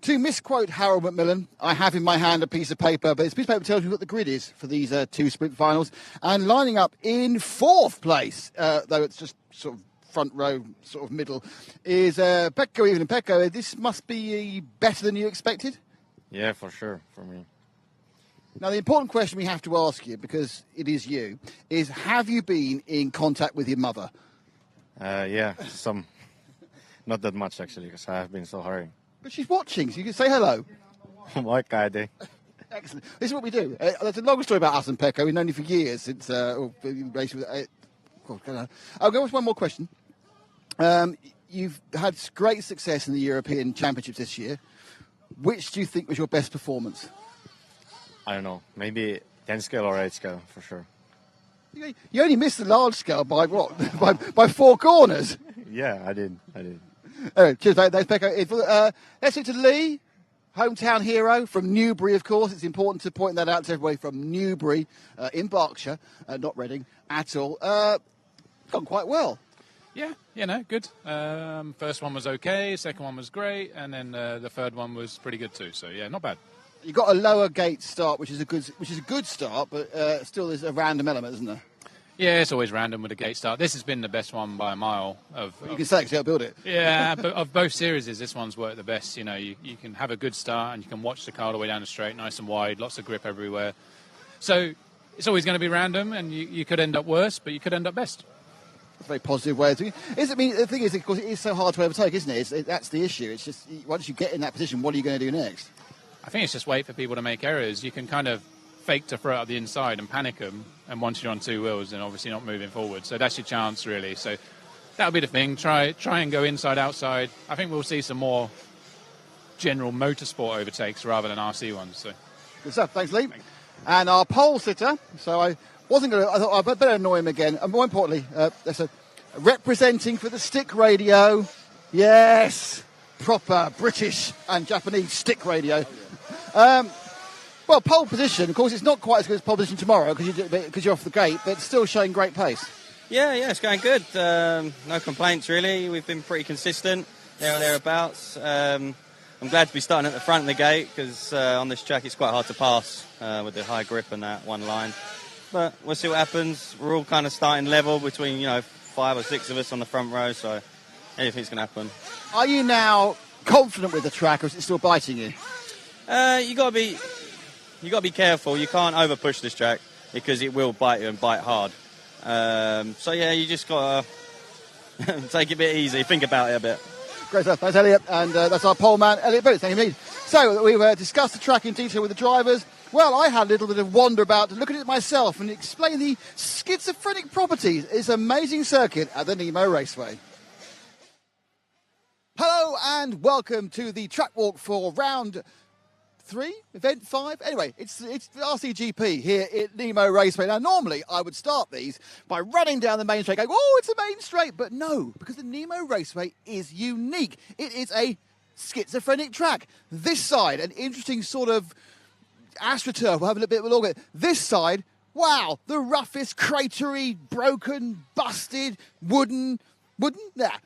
To misquote Harold Macmillan, I have in my hand a piece of paper, but this piece of paper tells me what the grid is for these two sprint finals. And lining up in fourth place, though it's just sort of front row, sort of middle, is Pecco. Even Pecco, this must be better than you expected? Yeah, for sure, for me. Now, the important question we have to ask you, because it is you, is have you been in contact with your mother? Yeah, some. Not that much, actually, because I have been so hurrying. But she's watching, so you can say hello. What can I do? Excellent. This is what we do. There's a long story about us and Pecco. We've known you for years since racing with. I'll go with one more question. You've had great success in the European Championships this year. Which do you think was your best performance? I don't know. Maybe 10 scale or 8 scale, for sure. You only missed the large scale by what? by 4 corners? Yeah, I did. Cheers, thanks, Pecco. Let's look to Lee, hometown hero from Newbury, of course. It's important to point that out to everybody from Newbury in Berkshire, not Reading at all. Gone quite well. Yeah, good. First one was okay, second one was great, and then the third one was pretty good too. So yeah, not bad. You got a lower gate start, which is a good start, but still there's a random element, isn't there? Yeah, it's always random with a gate start. This has been the best one by a mile. You can say because you build it. Yeah, but of both series, this one's worked the best. You know, you can have a good start and you can watch the car all the way down the straight, nice and wide, lots of grip everywhere. So it's always going to be random, and you could end up worse, but you could end up best. That's a very positive way of doing it. I mean, the thing is, of course, it is so hard to overtake, isn't it? That's the issue. It's just, once you get in that position, what are you going to do next? I think it's just wait for people to make errors. You can kind of fake to throw it out the inside and panic them, and once you're on two wheels, then obviously not moving forward. So that's your chance, really. So that'll be the thing. Try and go inside, outside. I think we'll see some more general motorsport overtakes rather than RC ones. So. Good stuff. Thanks, Lee. And our pole sitter. So I thought I'd better annoy him again. And more importantly, there's a representing for the stick radio. Yes, proper British and Japanese stick radio. Well, pole position, of course, it's not quite as good as pole position tomorrow because you're off the gate, but still showing great pace. Yeah, it's going good. No complaints, really. We've been pretty consistent, there or thereabouts. I'm glad to be starting at the front of the gate because on this track it's quite hard to pass with the high grip and that one line. But we'll see what happens. We're all kind of starting level between, 5 or 6 of us on the front row, so anything's going to happen. Are you now confident with the track, or is it still biting you? You got to be careful. You can't over push this track because it will bite you and bite hard. So yeah, you just got to take it a bit easy. Think about it a bit. Great stuff. Thanks, Elliot. And that's our pole man, Elliot Booth. Thank you, indeed. So we've discussed the track in detail with the drivers. Well, I had a little bit of wander about to look at it myself and explain the schizophrenic properties of this amazing circuit at the Nemo Raceway. Hello and welcome to the track walk for round 3, event 5. Anyway, it's the RCGP here at Nemo Raceway. Now, normally I would start these by running down the main straight going, oh, it's a main straight. But no, because the Nemo Raceway is unique. It is a schizophrenic track. This side, an interesting sort of AstroTurf. We'll have a little bit of a look at it. This side, wow, the roughest, cratery, broken, busted, wooden,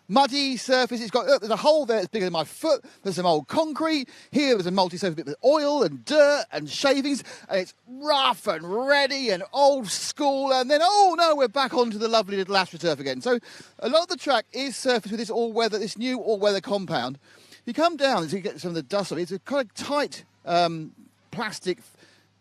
muddy surface. It's got, there's a hole there that's bigger than my foot. There's some old concrete. Here there's a multi-surface bit with oil and dirt and shavings. And it's rough and ready and old school. And then, oh no, we're back onto the lovely little AstroTurf again. So a lot of the track is surfaced with this new all-weather compound. You come down and you get some of the dust on it. It's a kind of tight plastic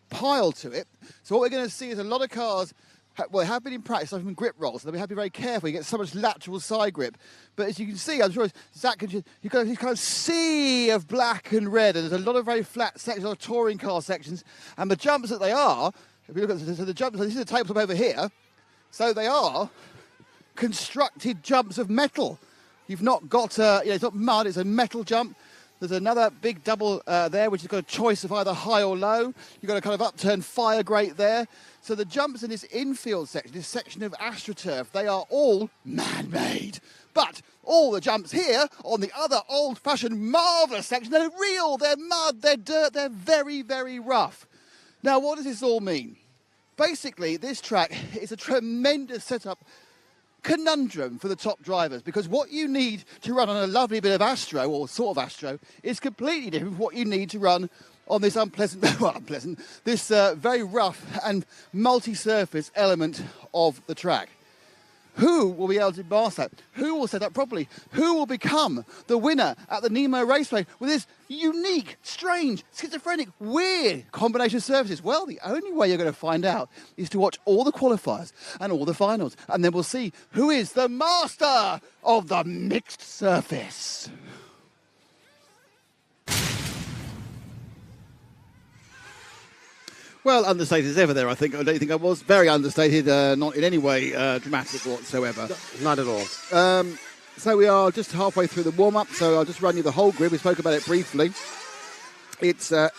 pile to it. So what we're going to see is a lot of cars have been in practice, have been grip rolls, so we have to be very careful. You get so much lateral side grip. But as you can see, I'm sure Zach can, you've got this kind of sea of black and red, and there's a lot of very flat sections, a lot of touring car sections. And the jumps that they are, if you look at the jumps, this is a tabletop over here, so they are constructed jumps of metal. You've not got, it's not mud, it's a metal jump. There's another big double there, which has got a choice of either high or low. You've got a kind of upturned fire grate there. So the jumps in this infield section, this section of AstroTurf, they are all man-made. But all the jumps here on the other old-fashioned marvellous section, they're real, they're mud, they're dirt, they're very, very rough. Now, what does this all mean? Basically, this track is a tremendous setup conundrum for the top drivers, because what you need to run on a lovely bit of Astro, or sort of Astro, is completely different from what you need to run on this this very rough and multi-surface element of the track. Who will be able to master that? Who will set up properly? Who will become the winner at the Nemo Raceway with this unique, strange, schizophrenic, weird combination of surfaces? Well, the only way you're going to find out is to watch all the qualifiers and all the finals, and then we'll see who is the master of the mixed surface. Well, understated as ever there, I think. I don't think I was. Very understated, not in any way dramatic whatsoever. Not at all. So we are just halfway through the warm-up, so I'll just run you the whole grid. We spoke about it briefly. It's, I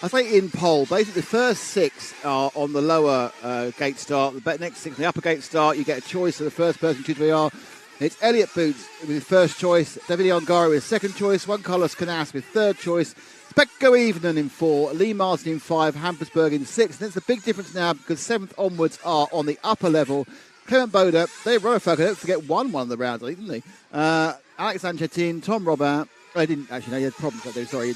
say in pole, basically the first 6 are on the lower gate start. The next 6 on the upper gate start. You get a choice of the first person to choose where you are. It's Elliot Boots with his first choice, David Ongaro with his second choice, Juan Carlos Canas with third choice, Pekko Evenen in 4, Lee Martin in 5, Hampersberg in 6. And it's a big difference now because 7th onwards are on the upper level. Clement Boda, Dave Rotherfucker, don't forget, won one of the rounds, didn't he? Alex Anchetin, Tom Robert, I didn't actually know, he had problems that day, sorry.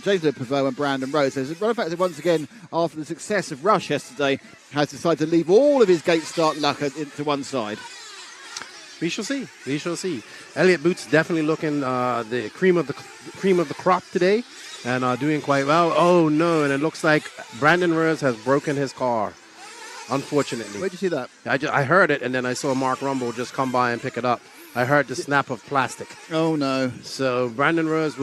James Le Pavot and Brandon Rose. So Rotherfucker, once again, after the success of Rush yesterday, has decided to leave all of his gate start luck to one side. We shall see. We shall see. Elliot Boots definitely looking the cream of the crop today. And doing quite well. Oh, no, and it looks like Brandon Rose has broken his car. unfortunately. Where'd you see that? I heard it, and then I saw Mark Rumble just come by and pick it up. I heard the snap of plastic. Oh, no. So Brandon Rose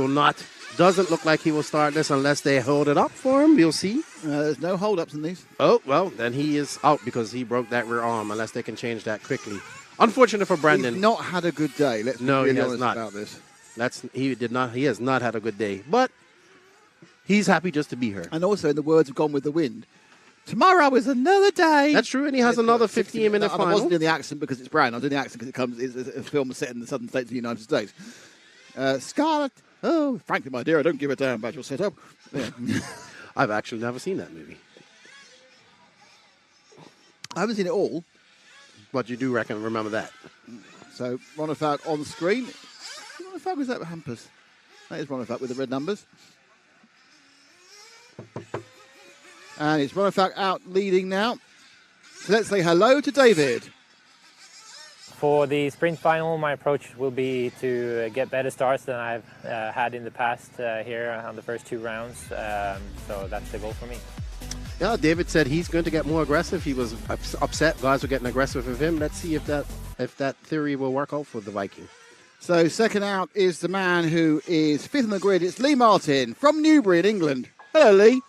doesn't look like he will start this unless they hold it up for him. We'll see. There's no hold-ups in these. Oh, well, then he is out because he broke that rear arm, unless they can change that quickly. Unfortunate for Brandon. He's not had a good day. Let's be really honest about this. He has not had a good day. But he's happy just to be here. And also, in the words of Gone with the Wind, tomorrow is another day. That's true, and he has another 15-minute final. I wasn't doing the accent because it's Brand. I was doing the accent because it's a film set in the southern states of the United States. Scarlet. Oh, frankly, my dear, I don't give a damn about your setup. Yeah. I've actually never seen that movie. I haven't seen it all. But you do remember that. So, Ronafalk on screen. Ronafalk was that Hampus? That is Ronafalk with the red numbers. And it's Ronafalk out leading now. So let's say hello to David. For the sprint final, my approach will be to get better starts than I've had in the past here on the first 2 rounds. So that's the goal for me. Yeah, David said he's going to get more aggressive. He was upset guys were getting aggressive with him. Let's see if that theory will work out for the Viking. So second out is the man who is 5th on the grid. It's Lee Martin from Newbury in England. Hello, Lee.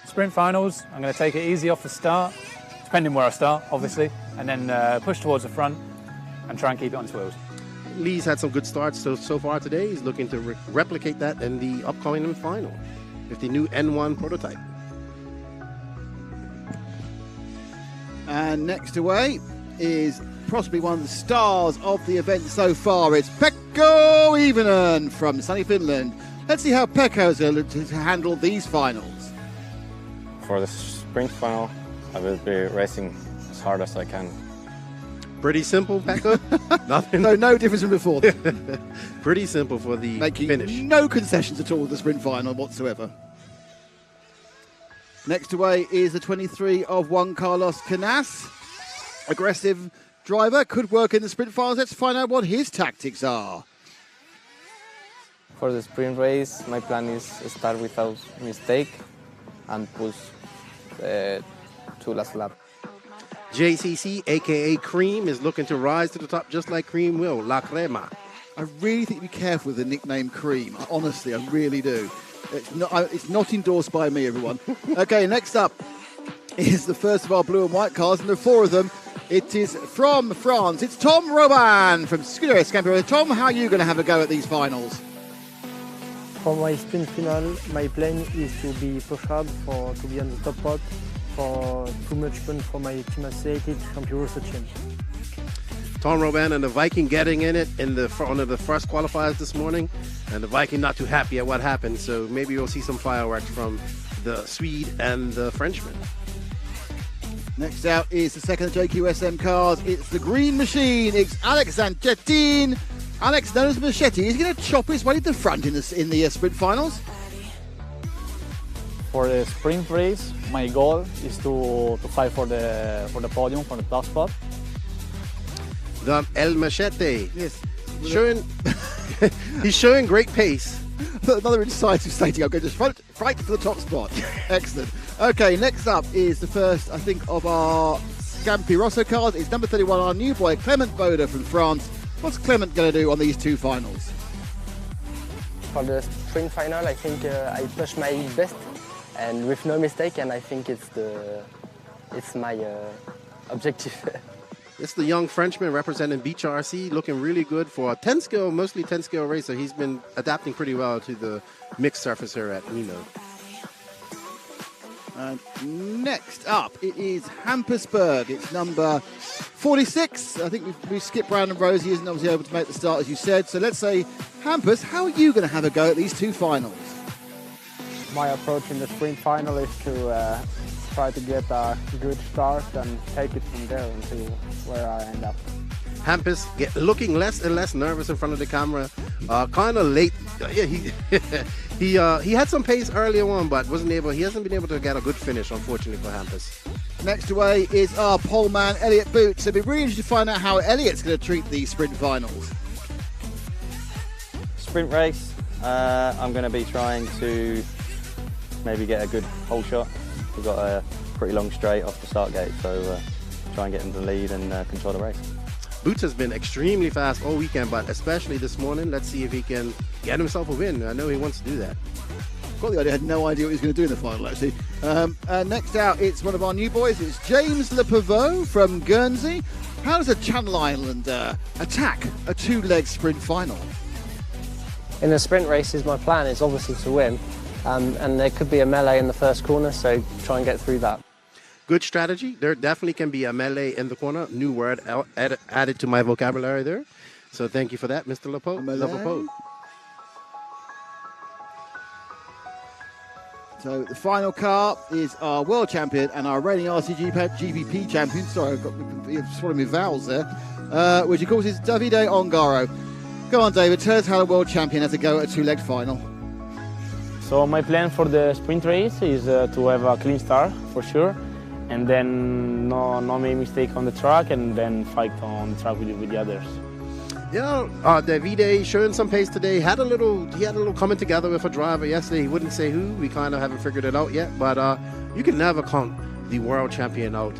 Sprint finals, I'm going to take it easy off the start, depending where I start, obviously, and then push towards the front and try and keep it on his wheels. Lee's had some good starts so far today. He's looking to replicate that in the upcoming final with the new N1 prototype. And next away is possibly one of the stars of the event so far. It's Pekko Ivonen from sunny Finland. Let's see how Pekko's going to handle these finals. For the sprint final, I will be racing as hard as I can. Pretty simple, Pekko. Nothing. So no difference from before. Pretty simple for the finish. No concessions at all with the sprint final whatsoever. Next away is the 23 of Juan Carlos Canas. Aggressive driver, could work in the sprint finals. Let's find out what his tactics are. For the sprint race, my plan is start without mistake and push to last lap. JCC, a.k.a. Cream, is looking to rise to the top just like Cream will. La Crema. I really think be careful with the nickname Cream. Honestly, I really do. It's not endorsed by me, everyone. Okay, next up is the first of our blue and white cars, and there are 4 of them. It is from France. It's Tom Robin from Scuderia Scampio. Tom, how are you going to have a go at these finals? For my sprint final, my plan is to be pushed hard to be on the top spot for too much fun for my team associated Champion team. Tom Robin and the Viking getting in it in one of the first qualifiers this morning, and the Viking not too happy at what happened, so maybe we'll see some fireworks from the Swede and the Frenchman. Next out is the second of JQSM cars. It's the Green Machine. It's Alex Zanchetin. Alex, known as Machete, is he going to chop his way to the front in the sprint finals? For the sprint race, my goal is to fight for the podium, for the top spot. The El Machete. Yes. He's showing great pace. Another incisive stating, I'm going to fight for the top spot. Excellent. Okay, next up is the first, I think, of our Scampi Rosso cars. It's number 31, our new boy, Clement Boda from France. What's Clement going to do on these 2 finals? For the sprint final, I think I pushed my best and with no mistake, and I think it's my objective. It's the young Frenchman representing Beach RC, looking really good for a mostly 10-scale racer. He's been adapting pretty well to the mixed surface here at Nemo. And next up, it is Hampersburg. It's number 46. I think we skipped Brandon Rosie, isn't obviously able to make the start, as you said. So let's say, Hampus, how are you going to have a go at these 2 finals? My approach in the sprint final is to try to get a good start and take it from there until where I end up. Hampus looking less and less nervous in front of the camera. Kind of late. He had some pace earlier on, but he hasn't been able to get a good finish, unfortunately, for Hampus. Next away is our pole man, Elliot Boots. It'll be really interesting to find out how Elliot's going to treat these sprint finals. Sprint race, I'm going to be trying to maybe get a good hole shot. We've got a pretty long straight off the start gate, so try and get into the lead and control the race. Boots has been extremely fast all weekend, but especially this morning. Let's see if he can get himself a win. I know he wants to do that. Got the idea, had no idea what he was going to do in the final, actually. Next out, it's one of our new boys. It's James Le Pivot from Guernsey. How does a Channel Island attack a two-leg sprint final? In the sprint races, my plan is obviously to win, and there could be a melee in the first corner, so try and get through that. Good strategy. There definitely can be a melee in the corner. New word added to my vocabulary there. So thank you for that, Mr. Lepo. So the final car is our world champion and our reigning RCGP champion. Sorry, I've got swallowing my vowels there. Which of course is Davide Ongaro. Go on, David. Tell us how the world champion has to go at a two-leg final. So my plan for the sprint race is to have a clean start for sure, and then no make mistake on the track, and then fight on the track with the others. Yeah, Davide showing some pace today. He had a little coming together with a driver yesterday. He wouldn't say who. We kind of haven't figured it out yet. But you can never count the world champion out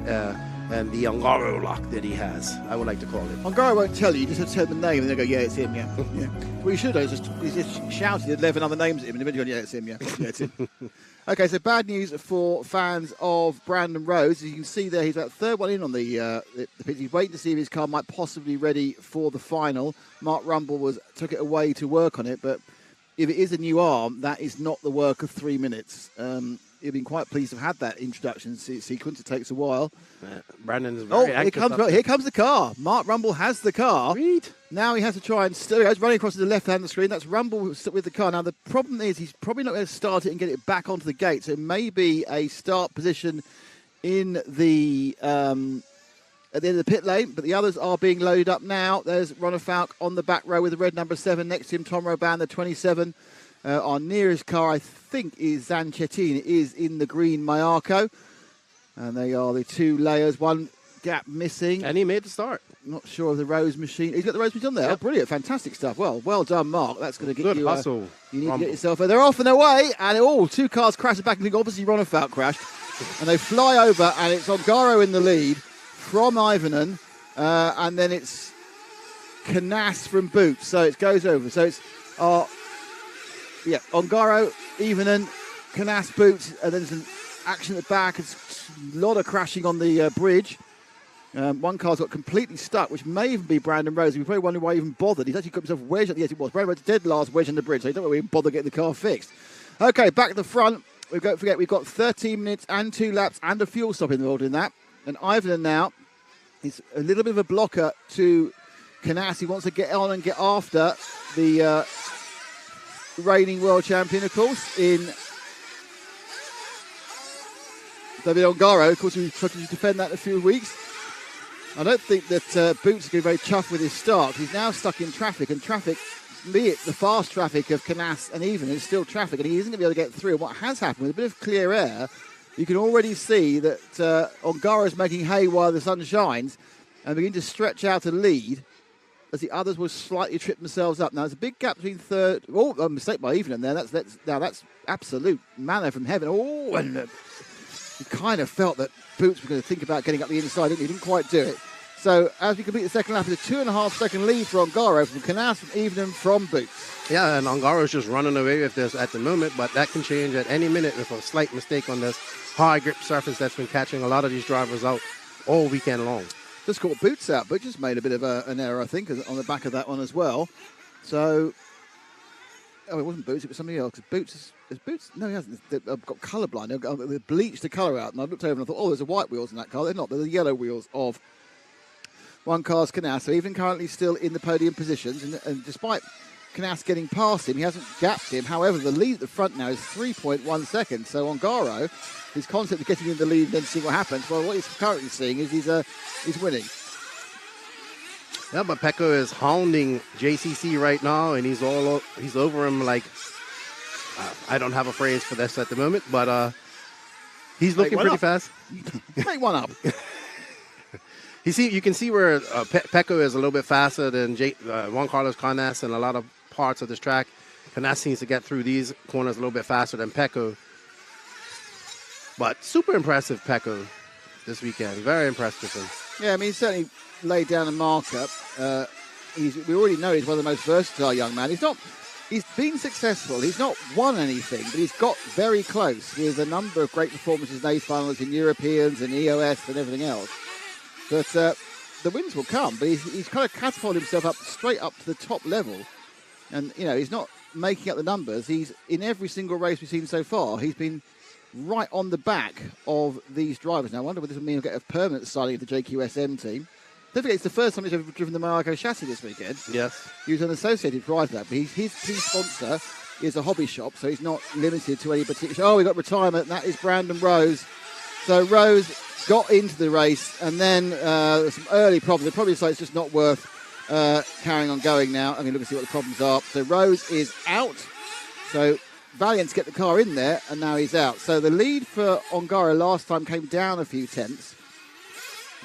and the Ongaro lock that he has, I would like to call it. Ongaro won't tell you. You just have to tell him the name and they go, yeah, it's him, yeah. Yeah. What you should have done is just shouted 11 other names at him and eventually, yeah, it's him, yeah. Yeah, it's him. Okay, so bad news for fans of Brandon Rose. As you can see there, he's about third one in on the pitch. He's waiting to see if his car might possibly be ready for the final. Mark Rumble took it away to work on it, but if it is a new arm, that is not the work of 3 minutes. You've been quite pleased to have had that introduction sequence. It takes a while. Brandon is very active. Here comes the car. Mark Rumble has the car. Sweet. Now he has to try and still goes running across to the left hand of the screen. That's Rumble with the car. Now the problem is he's probably not going to start it and get it back onto the gate. So it may be a start position in the at the end of the pit lane, but the others are being loaded up now. There's Ronald Falk on the back row with the red number 7 next to him. Tom Roban, the 27. Our nearest car, I think, is Zanchettine. It is in the green Mayarko. And they are the two layers, one gap missing. And he made the start. Not sure of the Rose machine. He's got the Rose machine on there. Yep. Oh, brilliant. Fantastic stuff. Well done, Mark. That's going to get good you... hustle. You need to get yourself... They're off and their way. And two cars crashed back. I think obviously Ronald Falk crashed. And they fly over, and it's Ongaro in the lead from Ivanen. And then it's Canas from Boots. So it goes over. So it's... Ongaro, Ivanen, Canas, Boots, and then there's an action at the back. It's a lot of crashing on the bridge. One car's got completely stuck, which may even be Brandon Rose. We probably wonder why he even bothered. He's actually got himself wedged. Yes, it was. Brandon Rose dead last wedge on the bridge, so he don't even bother getting the car fixed. Okay, back at the front. We've got 13 minutes and 2 laps and a fuel stop involved in that. And Ivanen now is a little bit of a blocker to Canas. He wants to get on and get after the reigning world champion, of course, in David Ongaro. Of course, we tried to defend that in a few weeks. I don't think that Boots is going to be very chuffed with his start. He's now stuck in traffic, and traffic, be it the fast traffic of Canas and Even, is still traffic, and he isn't going to be able to get through. And what has happened, with a bit of clear air, you can already see that Ongaro is making hay while the sun shines and begin to stretch out a lead as the others will slightly trip themselves up. Now, there's a big gap between third... Oh, a mistake by Evening there. That's absolute manna from heaven. Oh, and you kind of felt that Boots was going to think about getting up the inside, didn't he? He didn't quite do it. So, as we complete the second lap, it's a 2.5-second lead for Ongaro from Canas, from Evening, from Boots. Yeah, and Ongaro's just running away with this at the moment, but that can change at any minute with a slight mistake on this high grip surface that's been catching a lot of these drivers out all weekend long. Just caught Boots out, but just made a bit of an error, I think, on the back of that one as well. So, it wasn't Boots, it was somebody else. Boots is Boots? No, he hasn't. They've got colourblind. They've bleached the colour out, and I looked over and I thought, oh, there's a white wheels in that car. They're not. They're the yellow wheels of one car's Canas. So even currently still in the podium positions, and despite Canas getting past him, he hasn't gapped him. However, the lead at the front now is 3.1 seconds. So Ongaro, his concept of getting in the lead and then seeing what happens, well, what he's currently seeing is he's winning. Yeah, but Pecco is hounding JCC right now, and he's over him like, I don't have a phrase for this at the moment, but he's looking pretty fast. Make one up. You can see where Pecco is a little bit faster than Juan Carlos Canas in a lot of parts of this track. Canas seems to get through these corners a little bit faster than Pecco. But super impressive, Pecco, this weekend. Very impressed with him. Yeah, I mean, he certainly laid down a marker. We already know he's one of the most versatile young men. He's been successful. He's not won anything, but he's got very close with a number of great performances in A finals, in Europeans and EOS and everything else. But the wins will come. But he's kind of catapulted himself up straight up to the top level. And, you know, he's not making up the numbers. He's in every single race we've seen so far. He's been right on the back of these drivers. Now, I wonder whether this will mean he'll get a permanent signing of the JQSM team. Don't forget, it's the first time he's ever driven the Morocco chassis this weekend. Yes. He was unassociated prior to that, but his key sponsor is a hobby shop, so he's not limited to any particular... Oh, we got retirement. That is Brandon Rose. So Rose got into the race, and then some early problems. They probably decided it's just not worth carrying on going now. I mean, look and see what the problems are. So Rose is out. So Valiant's get the car in there, and now he's out. So the lead for Ongaro last time came down a few tenths.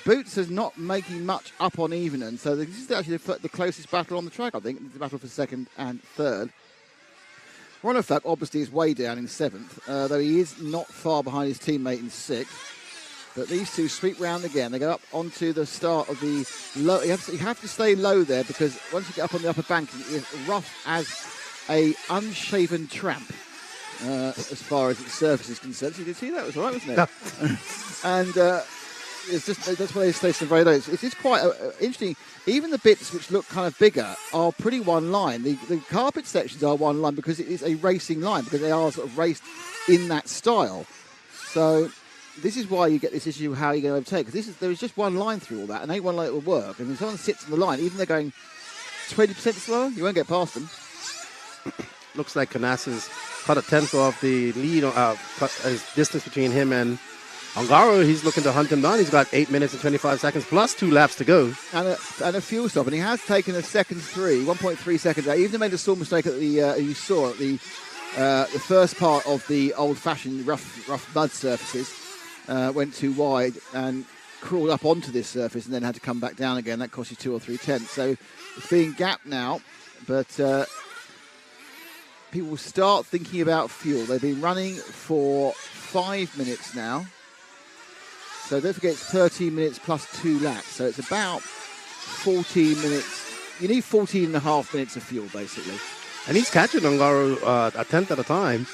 Boots is not making much up on Evening, so this is actually the closest battle on the track, I think. It's the battle for second and third. Ronofak obviously is way down in seventh, though he is not far behind his teammate in sixth. But these two sweep round again. They go up onto the start of the low. You have to stay low there, because once you get up on the upper bank, it's rough as a unshaven tramp as far as its surface is concerned. So you can see that was all right, wasn't it? And it's just that's why they stay so very low. It's just quite interesting. Even the bits which look kind of bigger are pretty one line. The carpet sections are one line because it is a racing line, because they are sort of raced in that style. So this is why you get this issue of how you're going to overtake, because there is just one line through all that, and ain't one line that will work. And if someone sits on the line, even if they're going 20% slower, you won't get past them. Looks like Canas has cut a tenth off the lead, his distance between him and Ongaro. He's looking to hunt him down. He's got 8 minutes and 25 seconds plus 2 laps to go. And a fuel stop, and he has taken a second 1.3 seconds out. He even made a small mistake at the first part of the old-fashioned rough mud surfaces. Went too wide and crawled up onto this surface and then had to come back down again. That cost you 2 or 3 tenths. So it's being gapped now, but people will start thinking about fuel. They've been running for 5 minutes now. So don't forget, it's 13 minutes plus 2 laps. So it's about 14 minutes. You need 14 and a half minutes of fuel, basically. And he's catching Ongaro a tenth at a time.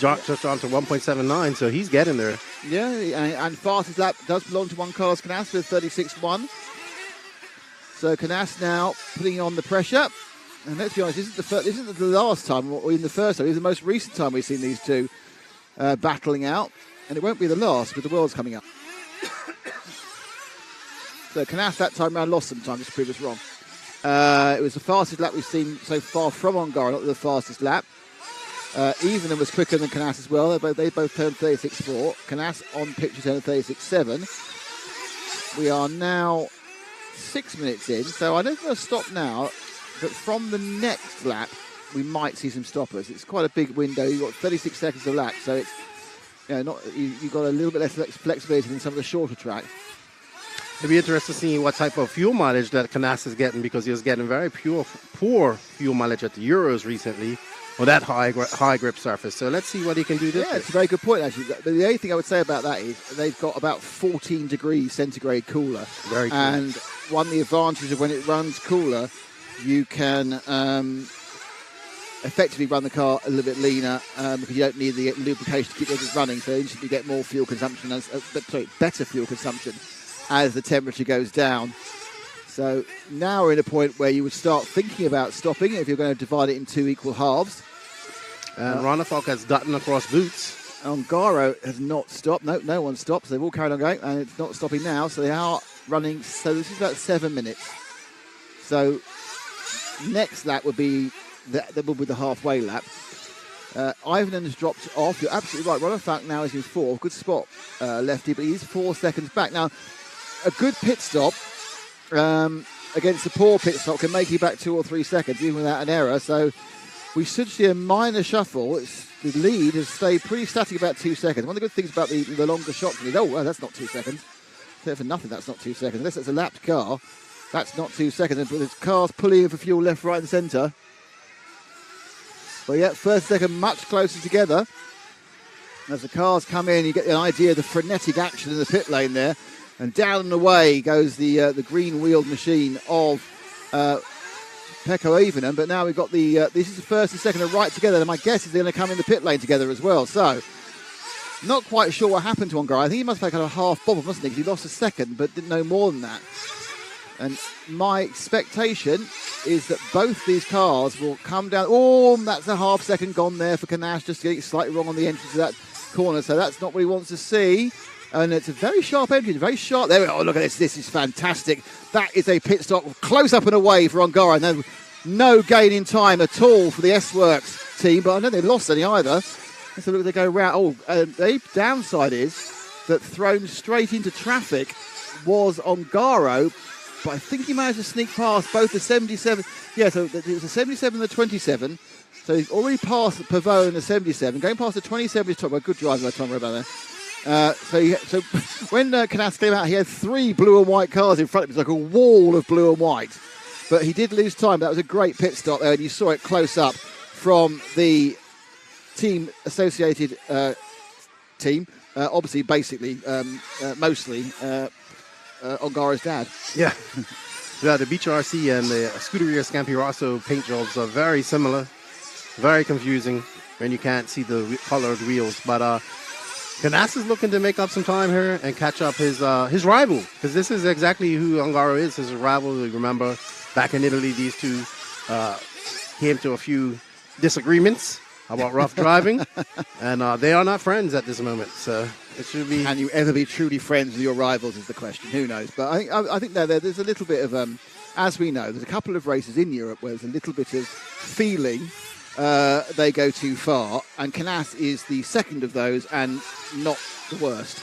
Just on to 1.79, so he's getting there. Yeah, and fastest lap does belong to one Carlos Canas with 36.1. So Canas now putting on the pressure. And let's be honest, this isn't the last time, or even the first time. This is the most recent time we've seen these two battling out. And it won't be the last, with the Worlds coming up. So Canas that time round lost some time, just to prove us wrong. It was the fastest lap we've seen so far from Ongaro, not the fastest lap. Evening was quicker than Canas as well. They both turned 36.4. Canas on picture turned 36.7. We are now 6 minutes in, so I don't think they'll stop now, but from the next lap, we might see some stoppers. It's quite a big window. You've got 36 seconds a lap, so it's you've got a little bit less flexibility than some of the shorter tracks. It'd be interesting to see what type of fuel mileage that Canas is getting, because he was getting very poor fuel mileage at the Euros recently with that high grip surface. So let's see what he can do this. Yeah, it's a very good point, actually. But the only thing I would say about that is they've got about 14 degrees centigrade cooler. Very cool. And one of the advantages of when it runs cooler, you can effectively run the car a little bit leaner because you don't need the lubrication to keep it running. So you instantly get more fuel consumption, better fuel consumption as the temperature goes down. So now we're in a point where you would start thinking about stopping if you're going to divide it in 2 equal halves. And Ronafalk has gotten across Boots. Ongaro has not stopped. No one stops. They've all carried on going, and it's not stopping now. So they are running. So this is about 7 minutes. So next lap would be the halfway lap. Ivan has dropped off. You're absolutely right. Ronafalk now is in 4th. Good spot, lefty, but he's 4 seconds back. Now, a good pit stop against a poor pit stop can make you back 2 or 3 seconds, even without an error. So we should see a minor shuffle. The lead has stayed pretty static about 2 seconds. One of the good things about the longer shots is, that's not 2 seconds. So for nothing, that's not 2 seconds. Unless it's a lapped car, that's not 2 seconds. But there's cars pulling in for fuel left, right and centre. But yeah, first second much closer together. As the cars come in, you get the idea of the frenetic action in the pit lane there. And down and away goes the green-wheeled machine of Pekko Ivonen. But now we've got this is the first and second are right together. And my guess is they're going to come in the pit lane together as well. So, not quite sure what happened to Ongaro. I think he must have had a half bobble, mustn't he? Because he lost a second, but didn't know more than that. And my expectation is that both these cars will come down. Oh, that's a half second gone there for Knaus, just getting slightly wrong on the entrance of that corner. So that's not what he wants to see. And it's a very sharp entry, very sharp. There we go. Oh, look at this. This is fantastic. That is a pit stop close up and away for Ongaro. No gain in time at all for the S-Works team, but I know they lost any either. Let's look, they go round. The downside is that thrown straight into traffic was Ongaro, but I think he managed to sneak past both the 77. Yeah, so it was the 77 and the 27. So he's already passed the Pavot and the 77. Going past the 27 is top. Well, good drive by Tom about there. So when Knaus came out, he had 3 blue and white cars in front of him. It's like a wall of blue and white. But he did lose time. That was a great pit stop there, and you saw it close up from the team associated team. Obviously, basically, mostly Ongaro's dad. Yeah. The Beach RC and the Scuderia Scampi Rosso paint jobs are very similar. Very confusing when you can't see the colored wheels. But Knaus is looking to make up some time here and catch up his rival, because this is exactly who Ongaro is, his rival. You remember back in Italy, these two came to a few disagreements about rough driving, and they are not friends at this moment. So it should be. Can you ever be truly friends with your rivals is the question. Who knows? But I think there's a little bit of, as we know, there's a couple of races in Europe where there's a little bit of feeling they go too far, and Knaus is the second of those and not the worst.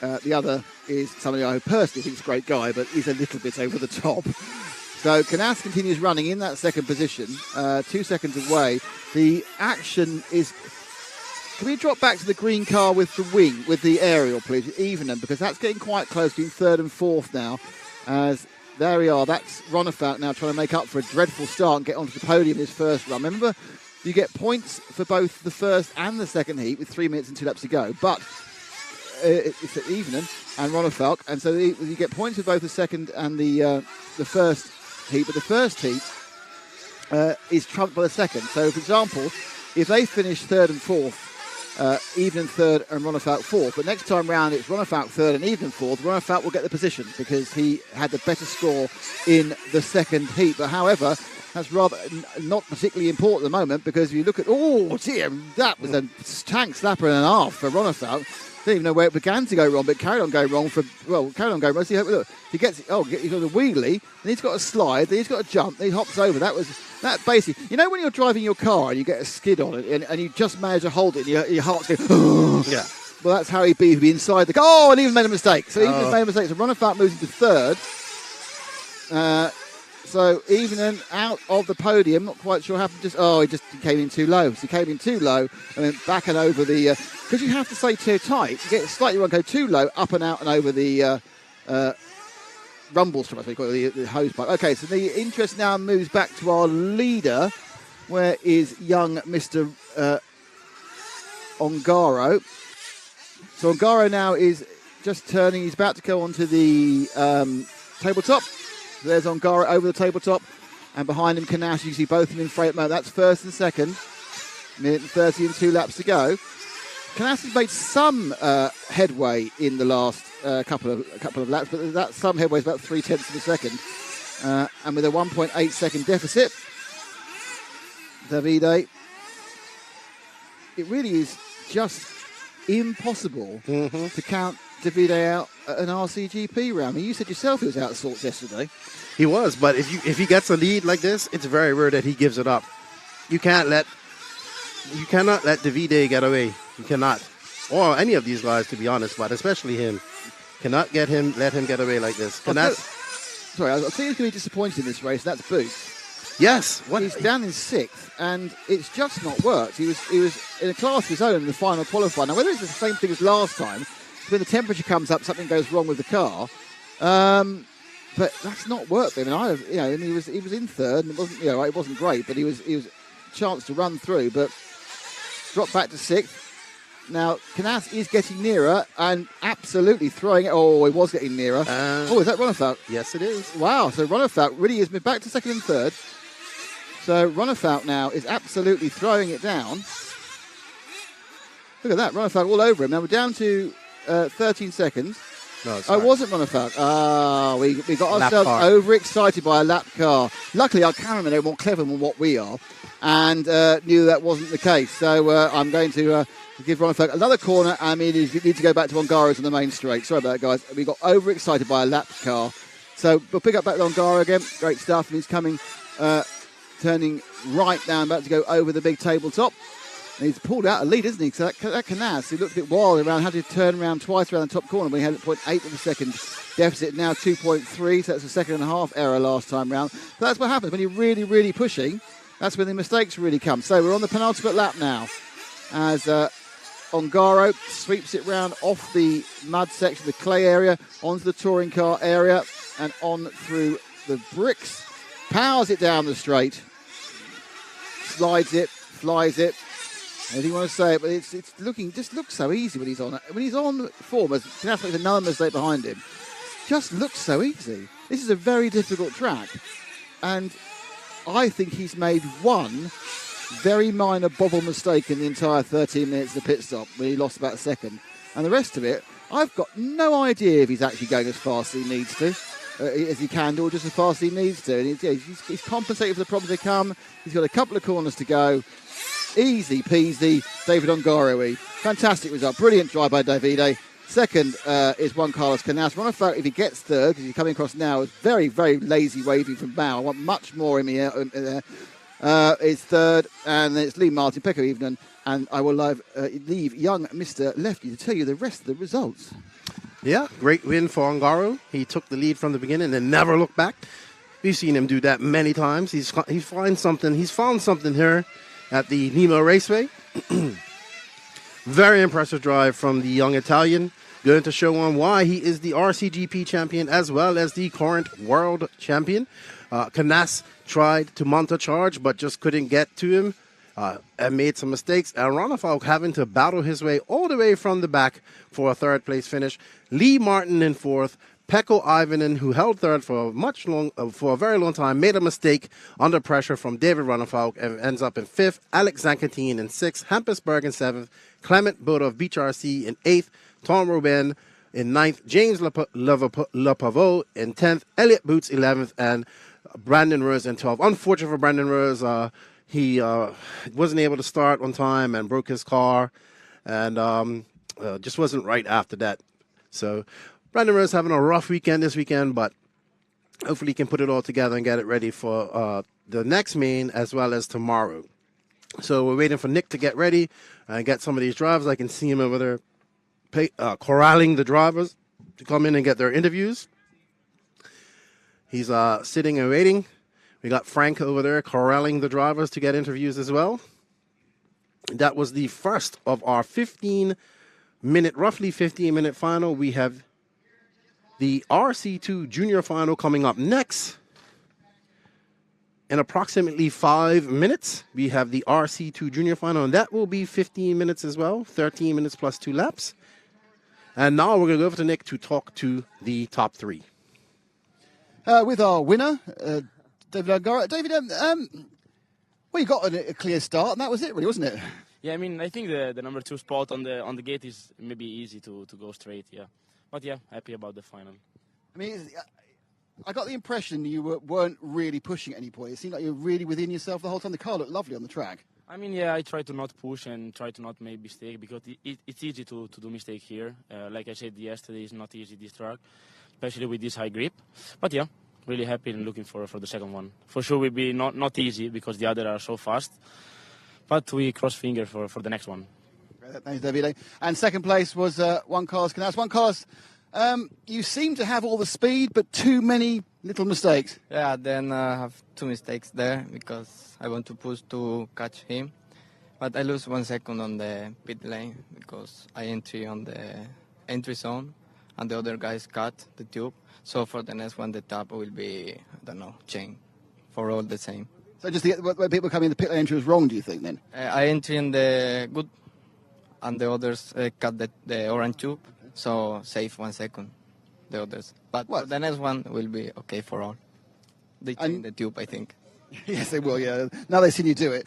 The other is somebody I personally think is a great guy, but he's a little bit over the top. So Knaus continues running in that second position, 2 seconds away. The action is... Can we drop back to the green car with the wing, with the aerial, please? Evening, because that's getting quite close, between third and fourth now. As there we are, that's Ronefalk now trying to make up for a dreadful start and get onto the podium in his first run. Remember, you get points for both the first and the second heat with 3 minutes and 2 laps to go. But it's at Evening and Ronefalk, and so you get points for both the second and the first heat. But the first heat is trumped by the second. So, for example, if they finish third and fourth, Evening third and Ronefalk fourth, but next time round it's Ronefalk third and Evening fourth, Ronefalk will get the position because he had the better score in the second heat. But however, that's rather not particularly important at the moment, because if you look at, oh dear, that was a tank slapper and a half for Ronefalk. Didn't even know where it began to go wrong, but carried on going wrong carried on going wrong. See, look, he gets he's got a wheelie, then he's got a slide, then he's got a jump, then he hops over. That basically, you know, when you're driving your car and you get a skid on it and you just manage to hold it, and your heart's going, oh. Yeah. Well, that's how he'd be inside the car. Oh, and even made a mistake. So even made a mistake. So Ronefalk moves into third. So Evening out of the podium, not quite sure what happened. He came in too low. So he came in too low and then back and over the... Because you have to stay too tight. You get slightly wrong, go too low, up and out and over the rumble strip, as we call it, the hose pipe. Okay, so the interest now moves back to our leader. Where is young Mr. Ongaro? So Ongaro now is just turning. He's about to go onto the tabletop. There's Ongaro over the tabletop, and behind him Knaus. You can see both of them in freight mode. That's first and second. Minute and 30 and 2 laps to go. Knaus has made some headway in the last couple of laps, but that some headway is about 0.3 of a second. And with a 1.8 second deficit, Davide, it really is just impossible to count Davide out at an RCGP round. I mean, you said yourself he was out of sorts yesterday. He was, but if he gets a lead like this, it's very rare that he gives it up. You cannot let Davide get away. You cannot, or any of these guys, to be honest, but especially him. Cannot let him get away like this. I'll tell you who's going to be disappointed in this race. That's Booth. Yes, he's down in 6th, and it's just not worked. He was in a class of his own in the final qualifier. Now, whether it's the same thing as last time, when the temperature comes up, something goes wrong with the car. But that's not worked. I mean, he was in third, and it wasn't great, but he was a chance to run through, but dropped back to 6th. Now, Canas is getting nearer and absolutely throwing it. Oh, he was getting nearer. Is that Ronnefout? Yes, it is. Wow, so Ronnefout really is back to second and third. So Ronnefout now is absolutely throwing it down. Look at that, Ronnefout all over him. Now we're down to 13 seconds. No, it wasn't Ronnefout. We got ourselves overexcited by a lap car. Luckily, our cameramen are more clever than what we are and knew that wasn't the case. So I'm going to give Ronnefout another corner, and we need to go back to Ongaro's on the main straight. Sorry about that, guys. We got overexcited by a lap car. So we'll pick up back to Ongaro again. Great stuff. And he's coming, turning right now, about to go over the big tabletop. And he's pulled out a lead, isn't he? So that Canas, he looked a bit wild around, had to turn around twice around the top corner when he had 0.8 of a second deficit, now 2.3, so that's a second and a half error last time round. But that's what happens when you're really, really pushing. That's when the mistakes really come. So we're on the penultimate lap now as Ongaro sweeps it round off the mud section, the clay area, onto the touring car area and on through the bricks. Powers it down the straight. Slides it, flies it. Anything you want to say, but it's looks so easy when he's on form. As Canas makes another mistake behind him, just looks so easy. This is a very difficult track, and I think he's made one very minor bobble mistake in the entire 13 minutes of the pit stop when he lost about a second, and the rest of it, I've got no idea if he's actually going as fast as he needs to, as he can do, or just as fast as he needs to. And he's compensated for the problems that come. He's got a couple of corners to go. Easy peasy, David Ongaro. Fantastic result. Brilliant drive by Davide. Second is Juan Carlos Canas. Ronnefout, if he gets third, because he's coming across now, is very, very lazy waving from Bow. I want much more in there. Is third, and then it's Lee Martin, Pekka Evening, and I will leave young Mr. Lefty to tell you the rest of the results. Yeah, great win for Ongaro. He took the lead from the beginning and never looked back. We've seen him do that many times. He's found something here at the Nemo Raceway. Very impressive drive from the young Italian. Going to show on why he is the RCGP champion as well as the current world champion. Canas tried to mount a charge but just couldn't get to him and made some mistakes. And Ronnefout having to battle his way all the way from the back for a third place finish. Lee Martin in fourth. Pekko Ivanen, who held third for a very long time, made a mistake under pressure from David Ronnefout and ends up in fifth. Alex Zankatine in sixth. Hampusberg in seventh. Clement Boda of Beach RC in eighth. Tom Robin in ninth. James Lepavot in 10th. Elliot Boots 11th. And Brandon Rose in 12th. Unfortunate for Brandon Rose, he wasn't able to start on time and broke his car and just wasn't right after that. So Brandon Rose having a rough weekend this weekend, but hopefully he can put it all together and get it ready for the next main as well as tomorrow. So we're waiting for Nick to get ready and get some of these drivers. I can see him over there corralling the drivers to come in and get their interviews. He's sitting and waiting. We got Frank over there corralling the drivers to get interviews as well. That was the first of our roughly 15-minute final. We have the RC2 Junior Final coming up next. In approximately 5 minutes, we have the RC2 Junior Final, and that will be 15 minutes as well, 13 minutes plus 2 laps. And now we're going to go over to Nick to talk to the top three. With our winner, David Ongaro. David, well, you got a clear start, and that was it, really, wasn't it? Yeah, I mean, I think the number 2 spot on the gate is maybe easy to go straight, yeah. But yeah, happy about the final. I mean, I got the impression you weren't really pushing at any point. It seemed like you were really within yourself the whole time. The car looked lovely on the track. I mean, yeah, I try to not push and try to not make mistake because it's easy to do mistake here. Like I said yesterday, it's not easy this track, especially with this high grip. But yeah, really happy and looking for the second one. For sure will be not easy because the other are so fast. But we cross fingers for the next one. Thanks, David. And second place was Juan Carlos Canas. Juan Carlos, you seem to have all the speed, but too many little mistakes. Yeah, then I have 2 mistakes there because I want to push to catch him. But I lose 1 second on the pit lane because I enter on the entry zone and the other guys cut the tube. So for the next one, the top will be, I don't know, chain for all the same. So just when people come in, the pit lane entry was wrong, do you think, then? I enter in the good and the others cut the orange tube, so save 1 second, the others. But the next one will be okay for all. They change the tube, I think. Yes, they will, yeah. Now they've seen you do it.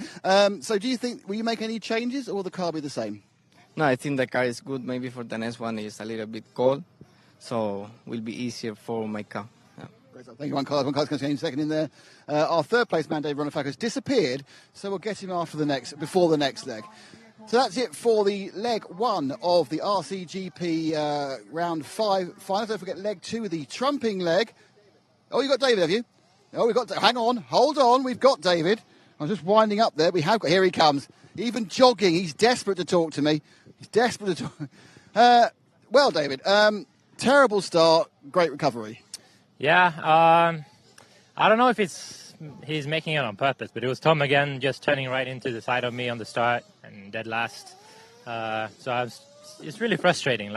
So do you think, will you make any changes or will the car be the same? No, I think the car is good. Maybe for the next one it's a little bit cold, so will be easier for my car. Yeah. Great stuff. Thank you, Juan Carlos. Juan Carlos going to change second in there. Our third place man, Dave Runafalco, has disappeared, so we'll get him before the next leg. So that's it for the leg 1 of the RCGP round 5 final. Don't forget leg 2, the trumping leg. Oh, you got David, have you? Oh, hang on, hold on, we've got David. I'm just winding up there. Here he comes. Even jogging, he's desperate to talk to me. He's desperate to talk. Well, David, terrible start, great recovery. Yeah, I don't know if he's making it on purpose, but it was Tom again just turning right into the side of me on the start and dead last. It's really frustrating.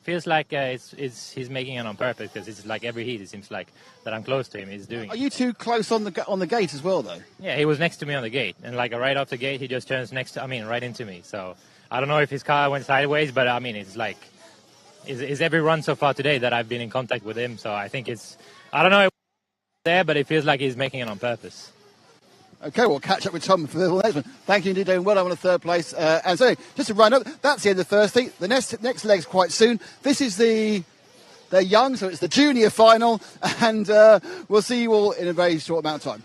Feels like he's making it on purpose, because it's like every heat it seems like that I'm close to him, he's doing it. Are you too close on the gate as well, though? Yeah, he was next to me on the gate, and right off the gate he just turns right into me. So I don't know if his car went sideways, but it's every run so far today that I've been in contact with him. So I think I don't know if it's there, but it feels like he's making it on purpose. Okay, we'll catch up with Tom for the next one. Thank you indeed, David. Well done on third place. And so, just to round up, that's the end of the first heat. The next leg's quite soon. This is they're young, so it's the junior final, and we'll see you all in a very short amount of time.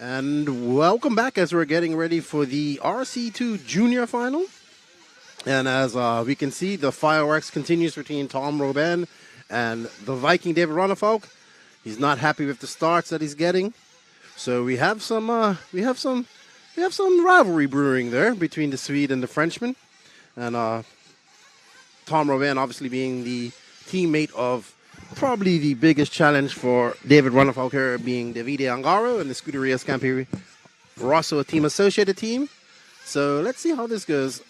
And welcome back as we're getting ready for the RC2 Junior Final. And as we can see, the fireworks continues between Tom Robin and the Viking David Runafalk. He's not happy with the starts that he's getting, so we have some rivalry brewing there between the Swede and the Frenchman. And Tom Robin obviously being the teammate of probably the biggest challenge for David Runafalk here, being Davide Angaro and the Scuderia Scampi Rosso team associated team. So let's see how this goes.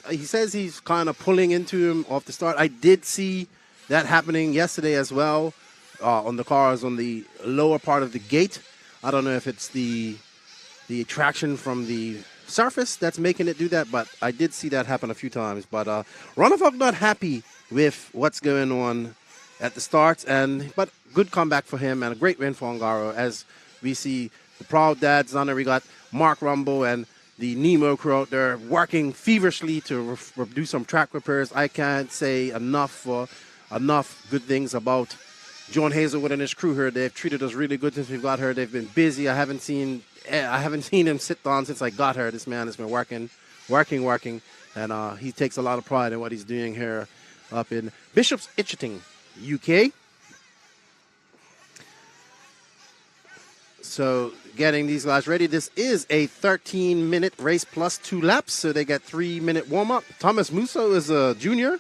He says he's kind of pulling into him off the start. I did see that happening yesterday as well on the cars on the lower part of the gate. I don't know if it's the traction from the surface that's making it do that, but I did see that happen a few times. But Runafalk not happy with what's going on at the start, but good comeback for him and a great win for Angaro. As we see the proud dads on there, we got Mark Rumble and the Nemo crew out there working feverishly to do some track repairs. I can't say enough good things about John Hazelwood and his crew here. They've treated us really good since we've got here. They've been busy. I haven't seen him sit down since I got here. This man has been working, and he takes a lot of pride in what he's doing here up in Bishop's Itcheting, UK. So getting these guys ready. This is a 13-minute race plus 2 laps, so they get 3-minute warm-up. Thomas Musso is a junior.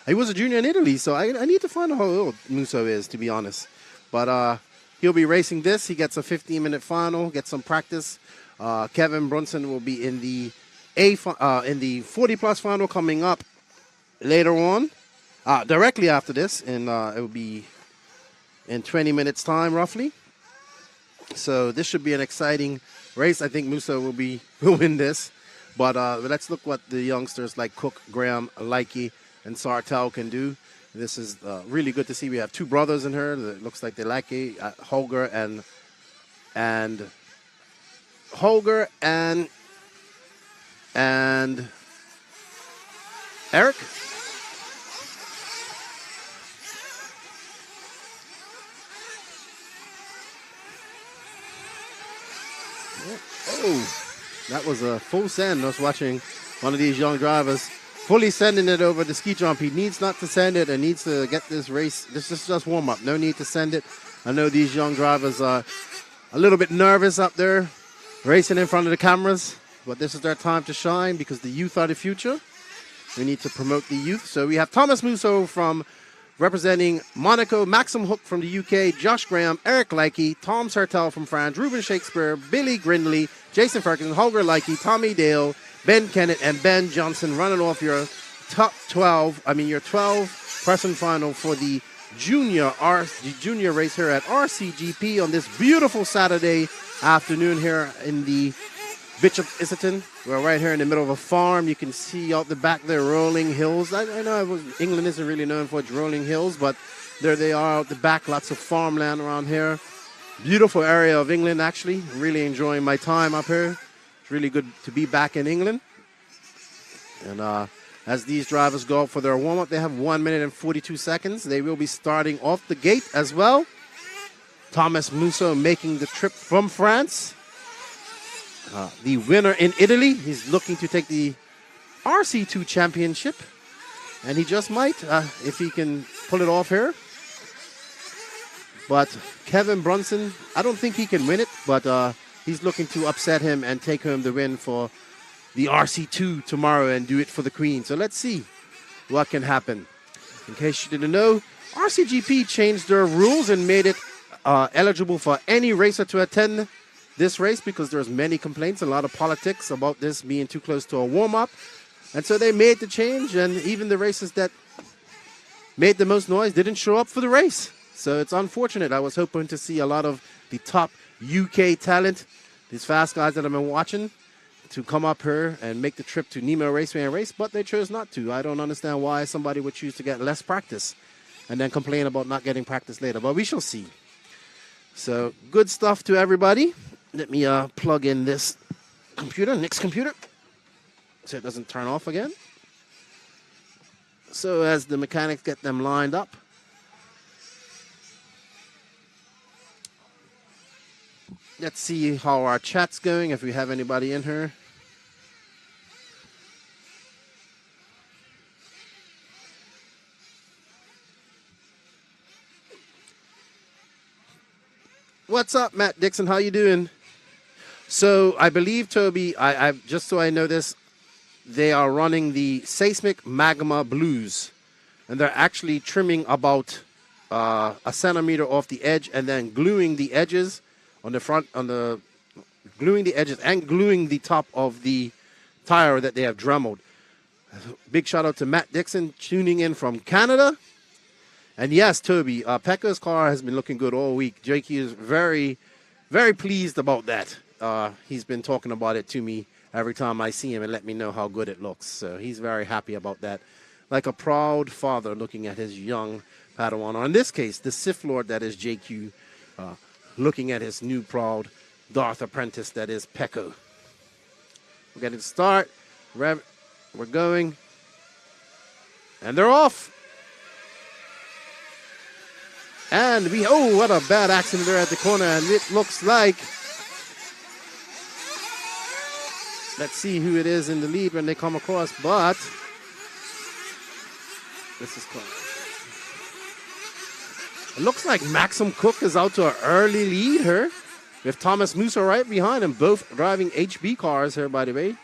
He was a junior in Italy, so I need to find out how old Musso is, to be honest. But he'll be racing this. He gets a 15-minute final, gets some practice. Kevin Brunson will be in the 40-plus final coming up later on. Directly after this, and it will be in 20 minutes' time, roughly. So this should be an exciting race. I think Musso will win this. But let's look what the youngsters like Cook, Graham, Likey, and Sartell can do. This is really good to see. We have two brothers in her. It looks like they like it. Holger and Eric. Oh, that was a full send. I was watching one of these young drivers fully sending it over the ski jump. He needs not to send it and needs to get this race. This is just warm up. No need to send it. I know these young drivers are a little bit nervous up there racing in front of the cameras, but this is their time to shine because the youth are the future. We need to promote the youth. So we have Thomas Musso from representing Monaco, Maxim Hook from the UK, Josh Graham, Eric Leike, Tom Sertel from France, Ruben Shakespeare, Billy Grindley, Jason Ferguson, Holger Leike, Tommy Dale, Ben Kennett, and Ben Johnson running off your top 12, your 12-person final for the junior race here at RCGP on this beautiful Saturday afternoon here in the Bishop Islington. We're right here in the middle of a farm. You can see out the back there rolling hills. I know England isn't really known for its rolling hills, but there they are out the back. Lots of farmland around here. Beautiful area of England, actually. Really enjoying my time up here. It's really good to be back in England. And as these drivers go out for their warm-up, they have 1 minute and 42 seconds. They will be starting off the gate as well. Thomas Musso making the trip from France. The winner in Italy. He's looking to take the RC2 championship. And he just might, if he can pull it off here. But Kevin Brunson, I don't think he can win it, but he's looking to upset him and take home the win for the RC2 tomorrow and do it for the Queen. So let's see what can happen. In case you didn't know, RCGP changed their rules and made it eligible for any racer to attend this race because there's many complaints, a lot of politics about this being too close to a warm-up. And so they made the change, and even the racers that made the most noise didn't show up for the race. So it's unfortunate. I was hoping to see a lot of the top UK talent, these fast guys that I've been watching, to come up here and make the trip to Nemo Raceway and race, but they chose not to. I don't understand why somebody would choose to get less practice and then complain about not getting practice later, but we shall see. So good stuff to everybody. Let me plug in this computer, Nick's computer, so it doesn't turn off again. So as the mechanics get them lined up, let's see how our chat's going, if we have anybody in here. What's up, Matt Dixon? How you doing? So I believe, Toby, I just so I know this, they are running the Seismic Magma Blues, and they're actually trimming about a centimeter off the edge and then gluing the edges on the front, gluing the edges and gluing the top of the tire that they have dremelled. Big shout out to Matt Dixon tuning in from Canada. And yes, Toby, Pekka's car has been looking good all week. Jakey is very, very pleased about that. He's been talking about it to me every time I see him and let me know how good it looks. So he's very happy about that. Like a proud father looking at his young Padawan, or in this case, the Sith Lord that is JQ, looking at his new proud Darth apprentice that is Pekka. We're getting to start. We're going. And they're off. And oh, what a bad accident there at the corner. And it looks like, let's see who it is in the lead when they come across, but this is close. It looks like Maxim Cook is out to an early lead here, with Thomas Musso right behind him, both driving HB cars here, by the way.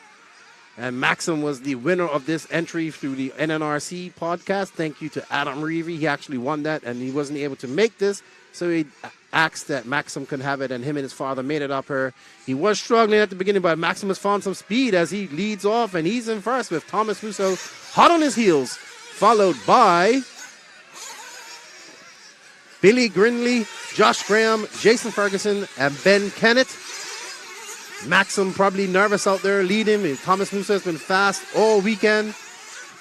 And Maxim was the winner of this entry through the NNRC podcast. Thank you to Adam Reevy. He actually won that, and he wasn't able to make this, so he asked that Maxim could have it, and him and his father made it up here. He was struggling at the beginning, but Maxim has found some speed as he leads off, and he's in first with Thomas Musso hot on his heels, followed by Billy Grindley, Josh Graham, Jason Ferguson, and Ben Kennett. Maxim probably nervous out there leading. Thomas Musso has been fast all weekend,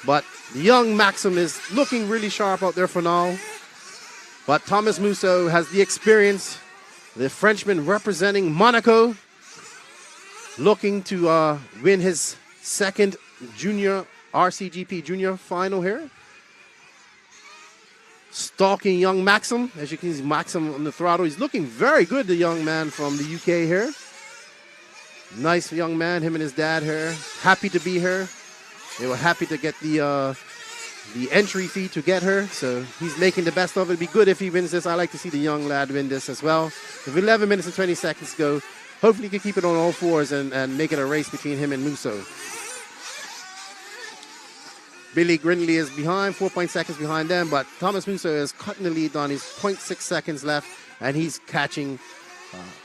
but the young Maxim is looking really sharp out there for now. But Thomas Musso has the experience. The Frenchman representing Monaco, looking to win his second junior RCGP junior final here. Stalking young Maxim. As you can see, Maxim on the throttle. He's looking very good, the young man from the UK here. Nice young man, him and his dad here. Happy to be here. They were happy to get the entry fee to get her, so he's making the best of it. It'd be good if he wins this. I like to see the young lad win this as well. With 11 minutes and 20 seconds to go, hopefully he can keep it on all fours and make it a race between him and Musso. Billy Grindley is behind, 4 seconds behind them, but Thomas Musso is cutting the lead on his 0.6 seconds left, and he's catching